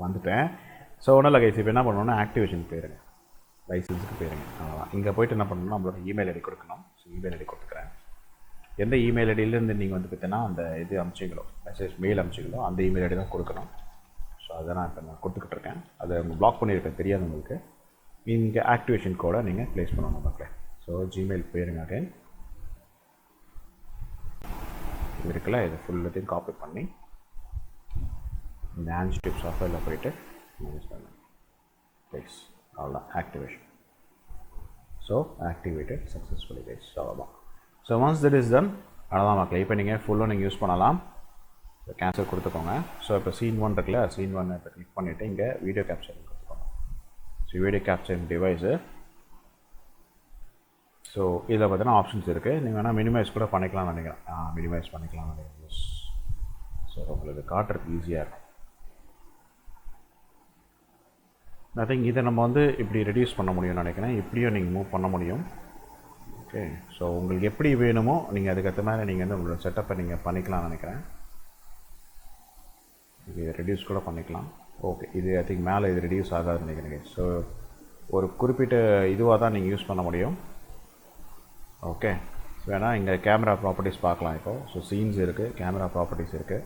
வந்துட்டேன். ஸோ ஒன்றும் இல்லை கைஸ், இப்போ என்ன பண்ணணும்னா ஆக்டிவேஷன் போயிருங்க, லைசன்ஸுக்கு போயிருங்க. அவ்வளோதான். இங்கே போய்ட்டு என்ன பண்ணணும்னா நம்மளோட இமெயில் ஐடி கொடுக்கணும். ஸோ இமெயில் ஐடி கொடுத்துக்கிறேன். எந்த இமெயில் ஐடியிலேருந்து நீங்கள் வந்து பார்த்தீங்கன்னா அந்த இது அனுப்பிச்சிங்களோ, மெசேஜ் மெயில் அனுப்பிச்சிங்களோ அந்த இமெயில் ஐடி தான் கொடுக்கணும். ஸோ அதை நான் இப்போ நான் கொடுத்துக்கிட்டு இருக்கேன். அதை பிளாக் பண்ணியிருக்கேன், தெரியாது உங்களுக்கு. இங்கே ஆக்டிவேஷன் கோடை நீங்கள் ப்ளேஸ் பண்ணணும் மக்களே. ஸோ ஜிமெயில் போயிருங்க. அகைன் இது இருக்குல்ல, இதை ஃபுல்லத்தையும் காப்பி பண்ணி இந்த ஆன்ஸ்டியூப் சாஃப்ட்வேரில் போய்ட்டு யூஸ் பண்ணுங்க ப்ளீஸ். அவ்வளோதான் activation. So activated successfully guys. அவ்வளோதான். So once that is done, அவ்வளோதான் மக்களே. இப்போ நீங்கள் ஃபுல்லாக நீங்கள் யூஸ் பண்ணலாம். கேன்சல் கொடுத்துக்கோங்க. ஸோ இப்போ சீன் 1 இருக்குல்ல, சீன் 1 இப்போ கிளிக் பண்ணிவிட்டு இங்கே வீடியோ கேப்சரிங் கொடுத்துக்கோங்க. So video capturing device. So இதில் பார்த்தீங்கன்னா ஆப்ஷன்ஸ் இருக்குது. நீங்கள் வேணால் மினிமைஸ் கூட பண்ணிக்கலாம்னு நினைக்கிறேன். மினிமைஸ் பண்ணிக்கலாம்னு நினைக்கிறேன். ஸோ உங்களுக்கு காட்டுறதுக்கு ஈஸியாக இருக்கும். ஐ திங்க் இதை நம்ம வந்து இப்படி ரெடியூஸ் பண்ண முடியும்னு நினைக்கிறேன். இப்படியும் நீங்கள் மூவ் பண்ண முடியும். ஓகே, ஸோ உங்களுக்கு எப்படி வேணுமோ நீங்கள் அதுக்கேற்ற மாதிரி நீங்கள் வந்து உங்களோட செட்டப்பை நீங்கள் பண்ணிக்கலாம்னு நினைக்கிறேன். இது ரெடியூஸ் கூட பண்ணிக்கலாம். ஓகே, இது ஐ திங்க் மேலே இது ரெடியூஸ் ஆகாதுன்னு நினைக்கிறேன். ஸோ ஒரு குறிப்பிட்ட இதுவாக தான் நீங்கள் யூஸ் பண்ண முடியும். ஓகே, வேணால் இங்கே கேமரா ப்ராப்பர்ட்டிஸ் பார்க்கலாம் இப்போது. ஸோ சீன்ஸ் இருக்குது, கேமரா ப்ராப்பர்ட்டிஸ் இருக்குது.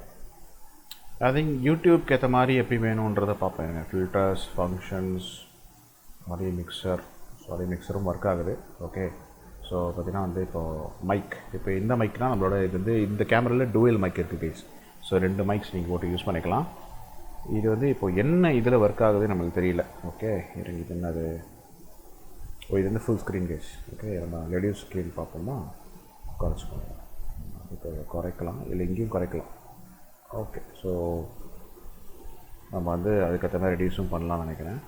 ஐ திங்க் யூடியூப்க்கு ஏற்ற மாதிரி எப்படி வேணுன்றதை பார்ப்பேன். ஃபில்டர்ஸ், ஃபங்க்ஷன்ஸ், மிக்சரும் ஒர்க் ஆகுது. ஓகே, ஸோ ஸோ பார்த்தீங்கன்னா வந்து இப்போது மைக், இப்போ இந்த மைக்னால் நம்மளோட இது வந்து இந்த கேமராவில் டூயல் மைக் இருக்குது கைஸ். ஸோ 2 மைக்ஸ் நீங்கள் போட்டு யூஸ் பண்ணிக்கலாம். இது வந்து இப்போது என்ன இதில் ஒர்க் ஆகுது நம்மளுக்கு தெரியல. ஓகே, இது என்னது? இது வந்து ஃபுல் ஸ்க்ரீன் கைஸ். ஓகே, நம்ம ரெடியூஸ் ஸ்க்ரீன் பார்ப்போம்னா குறைச்சிக்கோங்க. இப்போ குறைக்கலாம், இல்லை இங்கேயும் குறைக்கலாம். ஓகே, ஸோ நம்ம வந்து அதுக்கேற்ற மாதிரி ரெடியூஸும் பண்ணலாம்னு நினைக்கிறேன்.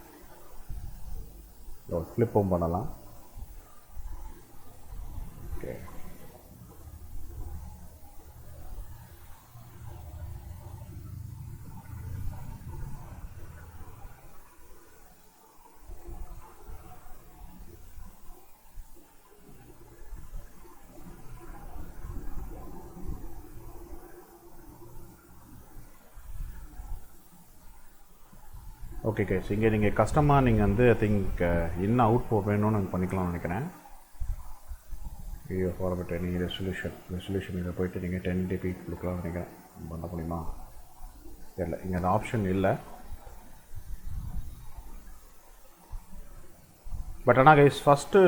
ஃப்ளிப்பும் பண்ணலாம். ஓகே, ஓகே கைஸ், இங்கே நீங்கள் கஸ்டமாக நீங்கள் வந்து ஐ திங்க் என்ன அவுட் போ வேணும்னு பண்ணிக்கலாம்னு நினைக்கிறேன். வீடியோ ஃபார்மேட் நீங்கள் ரெசல்யூஷன் இதை போய்ட்டு நீங்கள் 1080p கொடுக்கலாம்னு நினைக்கிறேன். பண்ண முடியுமா தெரியல, இங்கே அந்த ஆப்ஷன் இல்லை. பட் ஆனால் கைஸ் ஃபஸ்ட்டு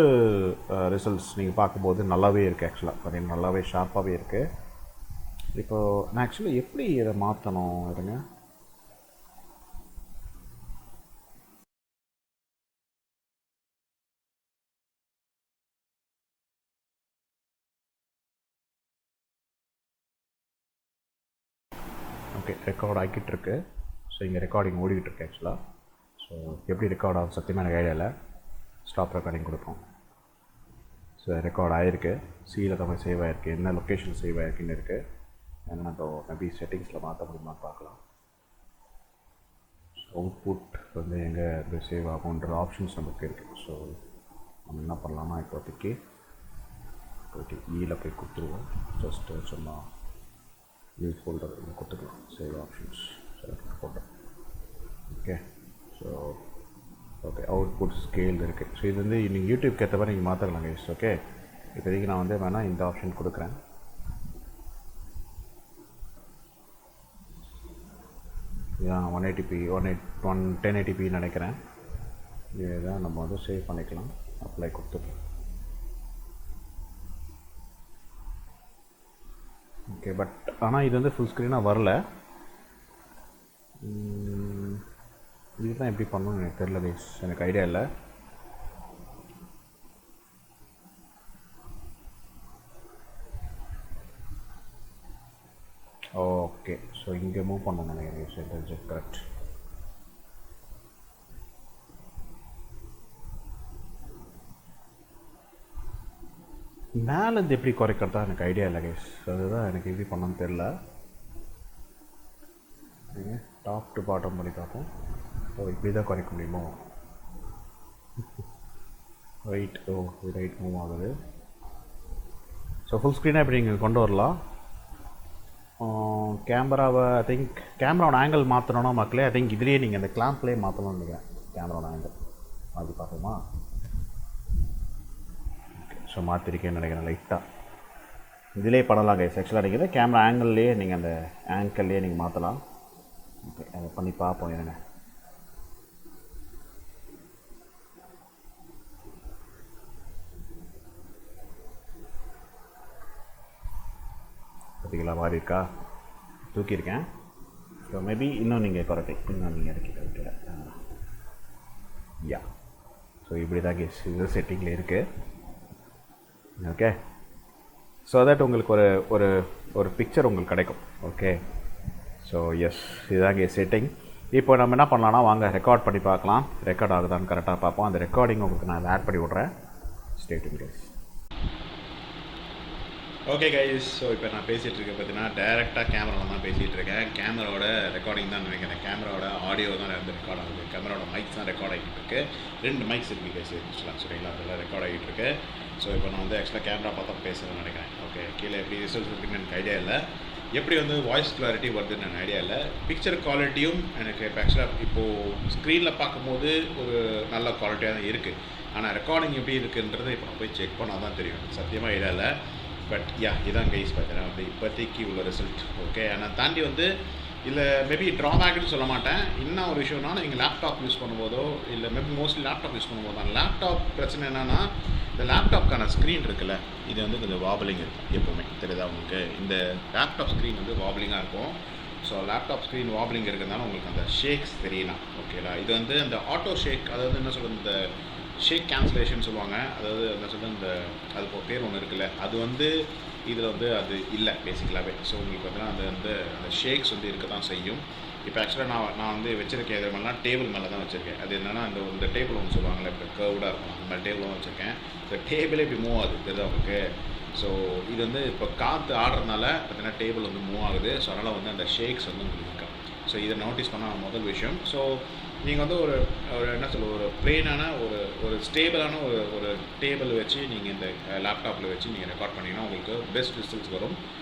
ரிசல்ட்ஸ் நீங்கள் பார்க்கும்போது நல்லாவே இருக்குது. ஆக்சுவலாக பார்த்தீங்கன்னா நல்லாவே ஷார்ப்பாகவே இருக்குது. இப்போது நான் ஆக்சுவலி எப்படி இதை மாற்றணும் இருங்க. ஓகே, ரெக்கார்ட் ஆகிட்டு இருக்கு. ஸோ இங்கே ரெக்கார்டிங் ஓடிக்கிட்டு இருக்கு ஆக்சுவலாக. ஸோ எப்படி ரெக்கார்ட் ஆகும் சத்தியமாக எனக்கு ஐடியா இல்லை. ஸ்டாப் ரெக்கார்டிங் கொடுப்போம். ஸோ ரெக்கார்ட் ஆகிருக்கு, சியில் தான் சேவ் ஆகிருக்கு, என்ன லொக்கேஷன் சேவ் ஆகிருக்குன்னு இருக்குது. ஏன்னா இப்போ மேபி செட்டிங்ஸில் மாற்ற முடியுமான்னு பார்க்கலாம். அவுட்புட் வந்து எங்கே இது சேவ் ஆகுன்ற ஆப்ஷன்ஸ் நமக்கு இருக்குது. ஸோ நம்ம என்ன பண்ணலாமா, இப்போதைக்கு போய்ட்டு ஈயில் போய் கொடுத்துருவோம். ஜஸ்ட்டு சும்மா வியூ ஃபோல்டர் கொடுத்துக்கலாம். Save options select folder. Okay, so okay output scale இருக்குது. ஸோ இது வந்து நீங்கள் யூடியூப்க்கு ஏற்ற மாதிரி நீங்கள் மாற்றிக்கலாம் கைஸ். ஓகே, இப்போதைக்கு நான் வந்து வேணால் இந்த ஆப்ஷன் கொடுக்குறேன். இதான் 180p 1080p நினைக்கிறேன். இதுதான் நம்ம வந்து சேவ் பண்ணிக்கலாம். அப்ளை கொடுத்துக்கலாம். ஓகே, பட் ஆனால் இது வந்து ஃபுல் ஸ்க்ரீனாக வரல. இதுதான் எப்படி பண்ணணும்னு எனக்கு தெரியல கைஸ், எனக்கு ஐடியா இல்லை. ஓகே, ஸோ இங்கே மூவ் பண்ணணும் நினைக்கிறேன். Sentence correct. மேலேருந்து எப்படி குறைக்கிறதா எனக்கு ஐடியா இல்லை கைஸ். அதுதான் எனக்கு எப்படி பண்ணணும்னு தெரில. டாப் டு பாட்டம் பண்ணி பார்ப்போம். ஓ, இப்படி தான் குறைக்க முடியுமோ? ரைட், ஓ ரைட் மூவ் ஆகுது. ஸோ ஃபுல் ஸ்க்ரீனாக இப்படி நீங்கள் கொண்டு வரலாம். கேமராவை ஐ திங்க் கேமராவோட ஆங்கிள் மாற்றணும்னா மக்களே, ஐ திங்க் இதுலேயே நீங்கள் அந்த கிளாம்ப்லேயே மாற்றணும்னு நினைக்கிறேன். கேமராவோட ஆங்கிள் அது பார்ப்போமா? ஸோ மாற்றிருக்கேன்னு நினைக்கிறேன் லைட்டாக. இதிலே பண்ணலாம் கைஸ். ஆக்சுவலாக நீங்கள் கேமரா ஆங்கிள்லேயே நீங்கள் அந்த ஆங்கிள்லேயே நீங்கள் மாற்றலாம். ஓகே, அதை பண்ணி பார்ப்போம். இருங்க, பார்த்தீங்களா மாறி இருக்கா? தூக்கியிருக்கேன். ஸோ மேபி இன்னும் நீங்கள் இன்னும் நீங்கள் இறக்கிட்ட யா. ஸோ இப்படி தான் கேஸ் இது செட்டிங்கில் இருக்குது. ஓகே, ஸோ தட் உங்களுக்கு ஒரு ஒரு ஒரு பிக்சர் உங்களுக்கு கிடைக்கும். ஓகே, ஸோ எஸ் இதுதான் கேஸ் செட்டிங். இப்போ நம்ம என்ன பண்ணலாம்னா வாங்க ரெக்கார்ட் பண்ணி பார்க்கலாம். ரெக்கார்ட் ஆகுதான்னு கரெக்டாக பார்ப்போம். அந்த ரெக்கார்டிங் உங்களுக்கு நான் ஆட் பண்ணி விட்றேன். Stay tune guys. Okay guys, so இப்போ நான் பேசிகிட்டு இருக்கேன் பார்த்தீங்கன்னா டேரெக்டாக கேமராவில் தான் பேசிகிட்டு இருக்கேன். கேமராவோட ரெக்கார்டிங் தான் நினைக்கிறேன். கேமராவோட ஆடியோ தான் வந்து ரெக்கார்ட் ஆகுது. கேமராவோட மைக்ஸ் தான் ரெக்கார்ட் ஆகிட்டு இருக்கு. 2 மைக்ஸ் இருக்குது கைஸ் ஆக்சுவலாக. சரிங்களா, அதெல்லாம் ரெக்கார்ட் ஆகிட்டு இருக்கு. ஸோ இப்போ நான் வந்து ஆக்சுவலாக கேமரா பார்த்தா பேசுகிறேன்னு நினைக்கிறேன். ஓகே, கீழே எப்படி ரிசல்ட்ஸ் இருக்குன்னு எனக்கு ஐடியா இல்லை. எப்படி வந்து வாய்ஸ் கிளாரிட்டி வருதுன்னு எனக்கு ஐடியா இல்லை. பிக்சர் குவாலிட்டியும் எனக்கு இப்போ ஆக்சுவலாக இப்போது ஸ்க்ரீனில் பார்க்கும்போது ஒரு நல்ல குவாலிட்டியாக தான் இருக்குது. ஆனால் ரெக்கார்டிங் எப்படி இருக்குன்றது இப்போ நான் போய் செக் பண்ணால் தான் தெரியும். சத்தியமாக ஐடியா இல்லை. பட் யா இதான் கைஸ் பார்த்தீங்கன்னா வந்து இப்போதைக்கு உள்ள ரிசல்ட். ஓகே, ஆனால் தாண்டி வந்து இல்லை மேபி ட்ராபேக்னு சொல்ல மாட்டேன். இன்னும் ஒரு விஷயம்னா நீங்கள் லேப்டாப் யூஸ் பண்ணும்போதோ இல்லை மேபி மோஸ்ட்லி லேப்டாப் யூஸ் பண்ணும்போது தான் லேப்டாப் பிரச்சனை என்னென்னா இந்த லேப்டாப்க்கான ஸ்க்ரீன் இருக்குல்ல, இது வந்து கொஞ்சம் வாபலிங் இருக்கும் எப்போவுமே. தெரியுதா உங்களுக்கு? இந்த லேப்டாப் ஸ்க்ரீன் வந்து வாபலிங்காக இருக்கும். ஸோ லேப்டாப் ஸ்க்ரீன் வாபலிங் இருக்கிறதுனால உங்களுக்கு அந்த ஷேக்ஸ் தெரியலாம். ஓகேலா? இது வந்து அந்த ஆட்டோ ஷேக், அதாவது என்ன சொல்கிறது, இந்த ஷேக் கேன்சலேஷன் சொல்லுவாங்க. அதாவது என்ன சொல்கிறது, இந்த அது பேர் ஒன்று இருக்குல்ல, அது வந்து இதில் வந்து அது இல்லை பேசிக்கலாகவே. ஸோ உங்களுக்கு பார்த்தீங்கன்னா அந்த வந்து அந்த ஷேக்ஸ் வந்து இருக்க தான் செய்யும். இப்போ ஆக்சுவலாக நான் வந்து வச்சுருக்கேன் இது மாதிரிலாம் டேபிள் மேலே தான் வச்சுருக்கேன். அது என்னென்னா இந்த டேபிள் ஒன்று சொல்லுவாங்கள்ல, இப்போ கர்வ்டாக இருக்கும், அந்த மாதிரி டேபிள் தான் வச்சுருக்கேன். இந்த டேபிளே இப்படி மூவ் ஆகுது தெரியுது உங்களுக்கு? ஸோ இது வந்து இப்போ காற்று ஆடுறதுனால பார்த்தீங்கன்னா டேபிள் வந்து மூவ் ஆகுது. ஸோ அதனால் வந்து அந்த ஷேக்ஸ் வந்து உங்களுக்கு இருக்கா. ஸோ இதை நோட்டீஸ் பண்ண முதல் விஷயம். ஸோ நீங்கள் வந்து ஒரு என்ன சொல்ல, ஒரு பிளெயினான ஒரு ஸ்டேபிளான ஒரு டேபிள் வச்சு நீங்கள் இந்த லேப்டாப்பில் வச்சு நீங்கள் ரெக்கார்ட் பண்ணிங்கன்னா உங்களுக்கு பெஸ்ட் ரிசல்ட்ஸ் வரும்.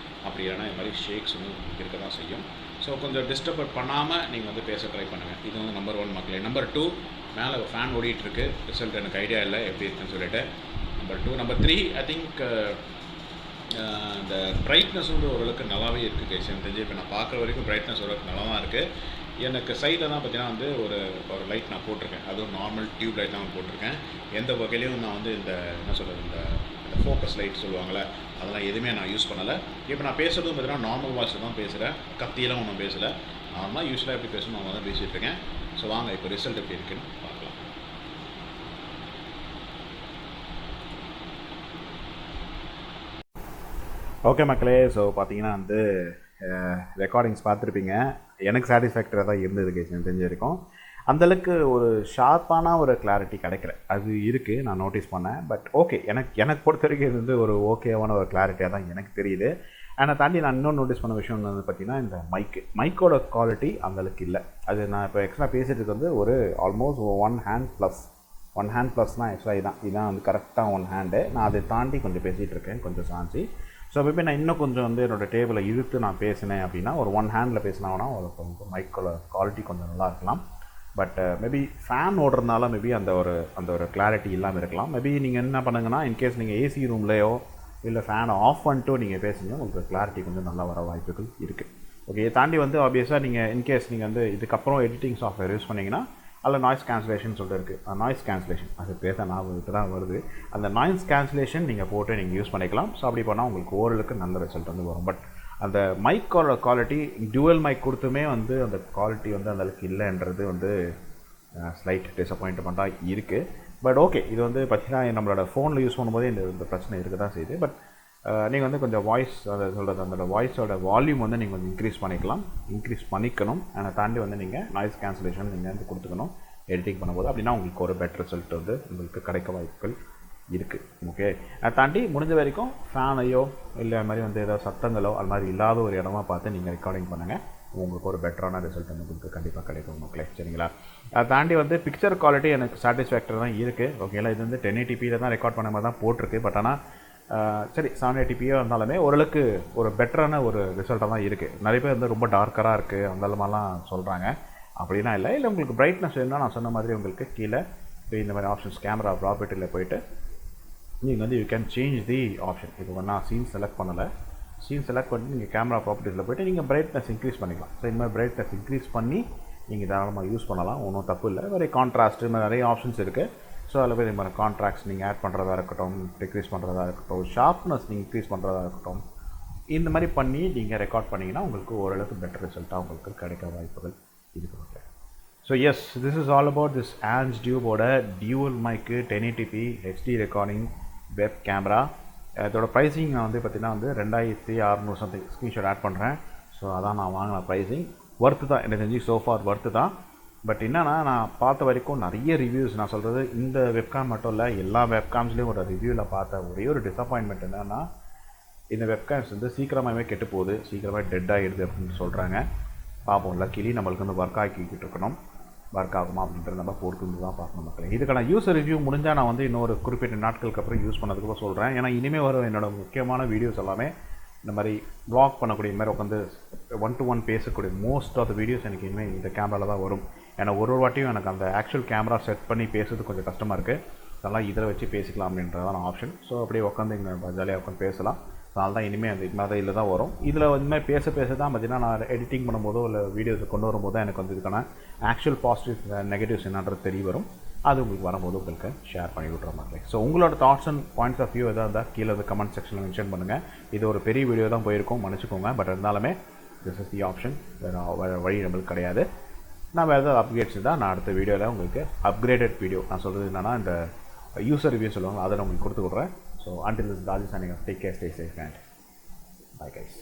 அப்படி இல்லைனா இது மாதிரி ஷேக்ஸ் வந்து இருக்க தான் செய்யும். ஸோ கொஞ்சம் டிஸ்டர்ப் பண்ணாமல் நீங்கள் வந்து பேச ட்ரை பண்ணுங்கள். இது வந்து நம்பர் 1 மக்களே. நம்பர் 2, மேலே ஃபேன் ஓடிட்டுருக்கு, ரிசல்ட் எனக்கு ஐடியா இல்லை எப்படி இருக்குன்னு சொல்லிட்டு. நம்பர் 2. நம்பர் 3, ஐ திங்க் இந்த பிரைட்னஸ் வந்து ஓரளவுக்கு நல்லாவே இருக்குது கைஸ். எனக்கு தெரிஞ்சு இப்போ நான் பார்க்குற வரைக்கும் பிரைட்னஸ் ஓரளவுக்கு நல்லா தான் இருக்குது. எனக்கு சைடில் தான் பார்த்தீங்கன்னா வந்து ஒரு லைட் நான் போட்டிருக்கேன். அதுவும் நார்மல் டியூப் லைட் தான் போட்டிருக்கேன். எந்த வகையிலையும் நான் வந்து இந்த என்ன சொல்கிறது, இந்த ஃபோக்கஸ் லைட் சொல்லுவாங்கள்ல, அதெல்லாம் எதுவுமே நான் யூஸ் பண்ணலை. இப்போ நான் பேசுகிறதும் பார்த்தீங்கன்னா நார்மல் வாய்ஸில் தான் பேசுகிறேன். கத்தியெல்லாம் ஒன்றும் பேசலை. நார்மலாக யூஸ்வலாக எப்படி பேசணும் நான் தான் பேசிகிட்டு இருக்கேன். ஸோ வாங்க இப்போ ரிசல்ட் எப்படி இருக்குன்னு பார்க்கலாம். ஓகே மக்களே, ஸோ பார்த்தீங்கன்னா வந்து ரெக்கார்டிங்ஸ் பார்த்துருப்பீங்க. எனக்கு சாட்டிஸ்ஃபேக்டராக தான் இருந்தது கேஸ். எனக்கு தெரிஞ்ச வரைக்கும் அந்தளவுக்கு ஒரு ஷார்ப்பான ஒரு கிளாரிட்டி கிடைக்கல. அது இருக்குது, நான் நோட்டீஸ் பண்ணேன். பட் ஓகே, எனக்கு பொறுத்த வரைக்கும் இது வந்து ஒரு ஓகேவான ஒரு கிளாரிட்டியாக தான் எனக்கு தெரியுது. அதை தாண்டி நான் இன்னொன்று நோட்டீஸ் பண்ண விஷயம் வந்து பார்த்திங்கன்னா, இந்த மைக்கோட குவாலிட்டி அந்தளவுக்கு இல்லை. அது நான் இப்போ எக்ஸ்ட்ரா பேசிகிட்டு வந்து ஒரு ஆல்மோஸ்ட் 1 hand ப்ளஸ்னால் ஆக்சுவலாக இதுதான் வந்து கரெக்டாக 1 hand. நான் அதை தாண்டி கொஞ்சம் பேசிகிட்டு இருக்கேன், கொஞ்சம் சாஞ்சி. ஸோ மேபி நான் இன்னும் கொஞ்சம் வந்து என்னோடய டேபிளை இழுத்து நான் பேசினேன் அப்படின்னா, ஒரு 1 hand பேசினாங்கன்னா ஒரு மைக்கோட குவாலிட்டி கொஞ்சம் நல்லா இருக்கலாம். பட் மேபி ஃபேன் ஓடுறதுனால மேபி அந்த ஒரு கிளாரிட்டி இல்லாமல் இருக்கலாம். மேபி நீங்கள் என்ன பண்ணுங்கன்னா, இன்கேஸ் நீங்கள் ஏசி ரூம்லேயோ இல்லை ஃபேனை ஆஃப் பண்ணிட்டு நீங்கள் பேசுங்க, உங்களுக்கு கிளாரிட்டி கொஞ்சம் நல்லா வர வாய்ப்புகள் இருக்குது. ஓகே, இதை தாண்டி வந்து ஆப்வியஸாக நீங்கள் இன்கேஸ் நீங்கள் வந்து இதுக்கப்புறம் எடிட்டிங் சாஃப்ட்வேர் யூஸ் பண்ணிங்கன்னா, அதில் நாய்ஸ் கேன்சலேஷன் சொல்லிட்டு இருக்குது. நாய்ஸ் கேன்சலேஷன் அது பேச ஞாபகத்துக்கு தான் வருது. அந்த நாய்ஸ் கேன்சலேஷன் நீங்கள் போட்டு நீங்கள் யூஸ் பண்ணிக்கலாம். ஸோ அப்படி பண்ணால் உங்களுக்கு ஓரளவுக்கு நல்ல ரிசல்ட் வந்து வரும். பட் அந்த மைக்கோட குவாலிட்டி, டியூவல் மைக் கொடுத்துமே வந்து அந்த குவாலிட்டி வந்து அந்தளவுக்கு இல்லைன்றது வந்து ஸ்லைட் டிசப்பாயின்ட்மெண்ட்டாக இருக்குது. பட் ஓகே, இது வந்து பார்த்திங்கன்னா நம்மளோட ஃபோனில் யூஸ் பண்ணும்போதே இந்த பிரச்சனை இருக்க தான் செய்யுது. பட் நீங்கள் வந்து கொஞ்சம் வாய்ஸ் அதை சொல்கிறது, அந்த வாய்ஸோட வால்யூம் வந்து நீங்கள் கொஞ்சம் இன்க்ரீஸ் பண்ணிக்கணும். அதை தாண்டி வந்து நீங்கள் நாய்ஸ் கேன்சலேஷன் நீங்கள் வந்து கொடுத்துக்கணும் எடிட்டிங் பண்ணும்போது. அப்படின்னா உங்களுக்கு ஒரு பெட்டர் ரிசல்ட் வந்து உங்களுக்கு கிடைக்க வாய்ப்புகள் இருக்குது. ஓகே, அதை தாண்டி முடிஞ்ச வரைக்கும் ஃபேனையோ இல்லை அது மாதிரி வந்து ஏதாவது சத்தங்களோ அது மாதிரி இல்லாத ஒரு இடமா பார்த்து நீங்கள் ரெக்கார்டிங் பண்ணுங்கள். உங்களுக்கு ஒரு பெட்டரான ரிசல்ட் வந்து உங்களுக்கு கண்டிப்பாக கிடைக்கும் மக்களே, சரிங்களா? அதை தாண்டி வந்து பிக்சர் குவாலிட்டி எனக்கு சாட்டிஸ்ஃபேக்டரி தான் இருக்குது. ஓகேங்களா? இது வந்து 1080p தான் ரெக்கார்ட் பண்ண மாதிரி தான் போட்டிருக்கு. பட் ஆனால் சரி 780p இருந்தாலுமே ஓரளவுக்கு ஒரு பெட்டரான ஒரு ரிசல்ட்டாக தான் இருக்குது. நிறைய பேர் வந்து ரொம்ப டார்க்கராக இருக்குது அந்த மாதிரிலாம் சொல்கிறாங்க. அப்படிலாம் இல்லை. உங்களுக்கு பிரைட்னஸ் வேணும்னா நான் சொன்ன மாதிரி உங்களுக்கு கீழே இந்த மாதிரி ஆப்ஷன்ஸ் கேமரா ப்ராப்பர்ட்டியில் போய்ட்டு நீங்கள் வந்து you can change the option. இப்போ நான் சீன் செலக்ட் பண்ணலை. சீன் செலக்ட் பண்ணி நீங்கள் கேமரா ப்ராப்பர்ட்டிஸில் போய்ட்டு நீங்கள் பிரைட்னஸ் இன்க்ரீஸ் பண்ணிக்கலாம். ஸோ இந்த மாதிரி பிரைட்னஸ் இன்க்ரீஸ் பண்ணி நீங்கள் தாராளமாக யூஸ் பண்ணலாம். ஒன்றும் தப்பு இல்லை. நிறைய கான்ட்ராஸ்ட்டு நிறைய ஆப்ஷன்ஸ் இருக்குது. ஸோ அதில் போய் இந்த கான்ட்ராக்ட்ஸ் நீங்கள் ஆட் பண்ணுறதா இருக்கட்டும், டிக்ரீஸ் பண்ணுறதா இருக்கட்டும், ஷார்ப்னஸ் நீங்கள் இன்க்ரீஸ் பண்ணுறதா இருக்கட்டும், இந்த மாதிரி பண்ணி நீங்கள் ரெக்கார்ட் பண்ணிங்கன்னா உங்களுக்கு ஓரளவுக்கு பெட்டர் ரிசல்ட்டாக உங்களுக்கு கிடைக்க வாய்ப்புகள் இருக்குது. So yes, this is all about this ஆன்ஸ் டியூபோட dual mic 1080p HD recording web camera. இதோட ப்ரைஸிங் நான் வந்து பார்த்திங்கன்னா வந்து 2600 சம்திங் ஸ்க்ரீன்ஷாட் ஆட் பண்ணுறேன். ஸோ அதான் நான் வாங்கின ப்ரைஸிங். ஒர்த்து தான், எனக்கு தெரிஞ்சு சோஃபார் ஒர்த்து தான். பட் என்னன்னா, நான் பார்த்த வரைக்கும் நிறைய ரிவ்யூஸ், நான் சொல்கிறது இந்த வெப்காம் மட்டும் இல்லை, எல்லா வெப்காம்ஸ்லேயும் ஒரு ரிவ்யூவில் பார்த்த ஒரே ஒரு டிசப்பாயின்மெண்ட் என்னென்னா, இந்த வெப்காம்ஸ் வந்து சீக்கிரமாகவே கெட்டு போகுது, சீக்கிரமாக டெட் ஆகிடுது அப்படின்னு சொல்கிறாங்க. பார்ப்போம், லக்கிலி நம்மளுக்கு வந்து ஒர்க் ஆக்கிக்கிட்டு இருக்கணும். ஒர்க் ஆகுமா அப்படின்றத நம்ம பொறுத்து தான் பார்க்கணும் மக்களே. இதுக்கான யூஸர் ரிவ்யூ முடிஞ்சால் நான் வந்து இன்னொரு குறிப்பிட்ட நாட்களுக்கு அப்புறம் யூஸ் பண்ணதுக்கப்புறம் சொல்கிறேன். ஏன்னா இனிமேல் வரும் என்னோட முக்கியமான வீடியோஸ் எல்லாமே இந்த மாதிரி வ்ளாக் பண்ணக்கூடிய இந்த மாதிரி உட்காந்து 1-to-1 பேசக்கூடிய மோஸ்ட் ஆஃப் த வீடியோஸ் எனக்கு இனிமேல் இந்த கேமராவில் தான் வரும். ஏன்னா ஒரு வாட்டியும் எனக்கு அந்த ஆக்சுவல் கேமரா செட் பண்ணி பேசுறது கொஞ்சம் கஷ்டமாக இருக்குது. அதெல்லாம் இதில் வச்சு பேசிக்கலாம் அப்படின்றதான் ஆப்ஷன். ஸோ அப்படியே உட்காந்து இங்கே ஜாலியாக உட்காந்து பேசலாம். அதனால தான் இனிமேல் அந்த இது மாதிரி இதில் தான் வரும். இதில் இனிமேல் பேச தான் பார்த்தீங்கன்னா நான் எடிட்டிங் பண்ணும்போதோ இல்லை வீடியோஸ் கொண்டு வரும்போது எனக்கு வந்து இதுக்கான ஆக்சுவல் பாசிட்டிவ்ஸ் நெகட்டிவ்ஸ் என்னன்றது தெரிய வரும். அது உங்களுக்கு வரும்போது உங்களுக்கு ஷேர் பண்ணி விட்ற மாதிரி. ஸோ உங்களோட thoughts and points of view எதாவது இருந்தால் கீழே வந்து கமெண்ட் செக்ஷனில் மென்ஷன் பண்ணுங்கள். இது ஒரு பெரிய வீடியோ தான் போயிருக்கோம், மன்னிச்சுக்கோங்க. பட் இருந்தாலுமே திஸ் இஸ் தி ஆப்ஷன், வேறு வழி நம்மளுக்கு கிடையாது. நான் வேறு ஏதாவது அப்கிரேட்ஸ் தான் நான் அடுத்த வீடியோவில் உங்களுக்கு அப்கிரேடட் வீடியோ நான் சொல்கிறது என்னென்னா இந்த யூசர் ரிவ்யூ சொல்லுவாங்க, அதை நான் உங்களுக்கு கொடுத்து விட்றேன். So until this Rajesh signing off, take care, stay safe and bye guys.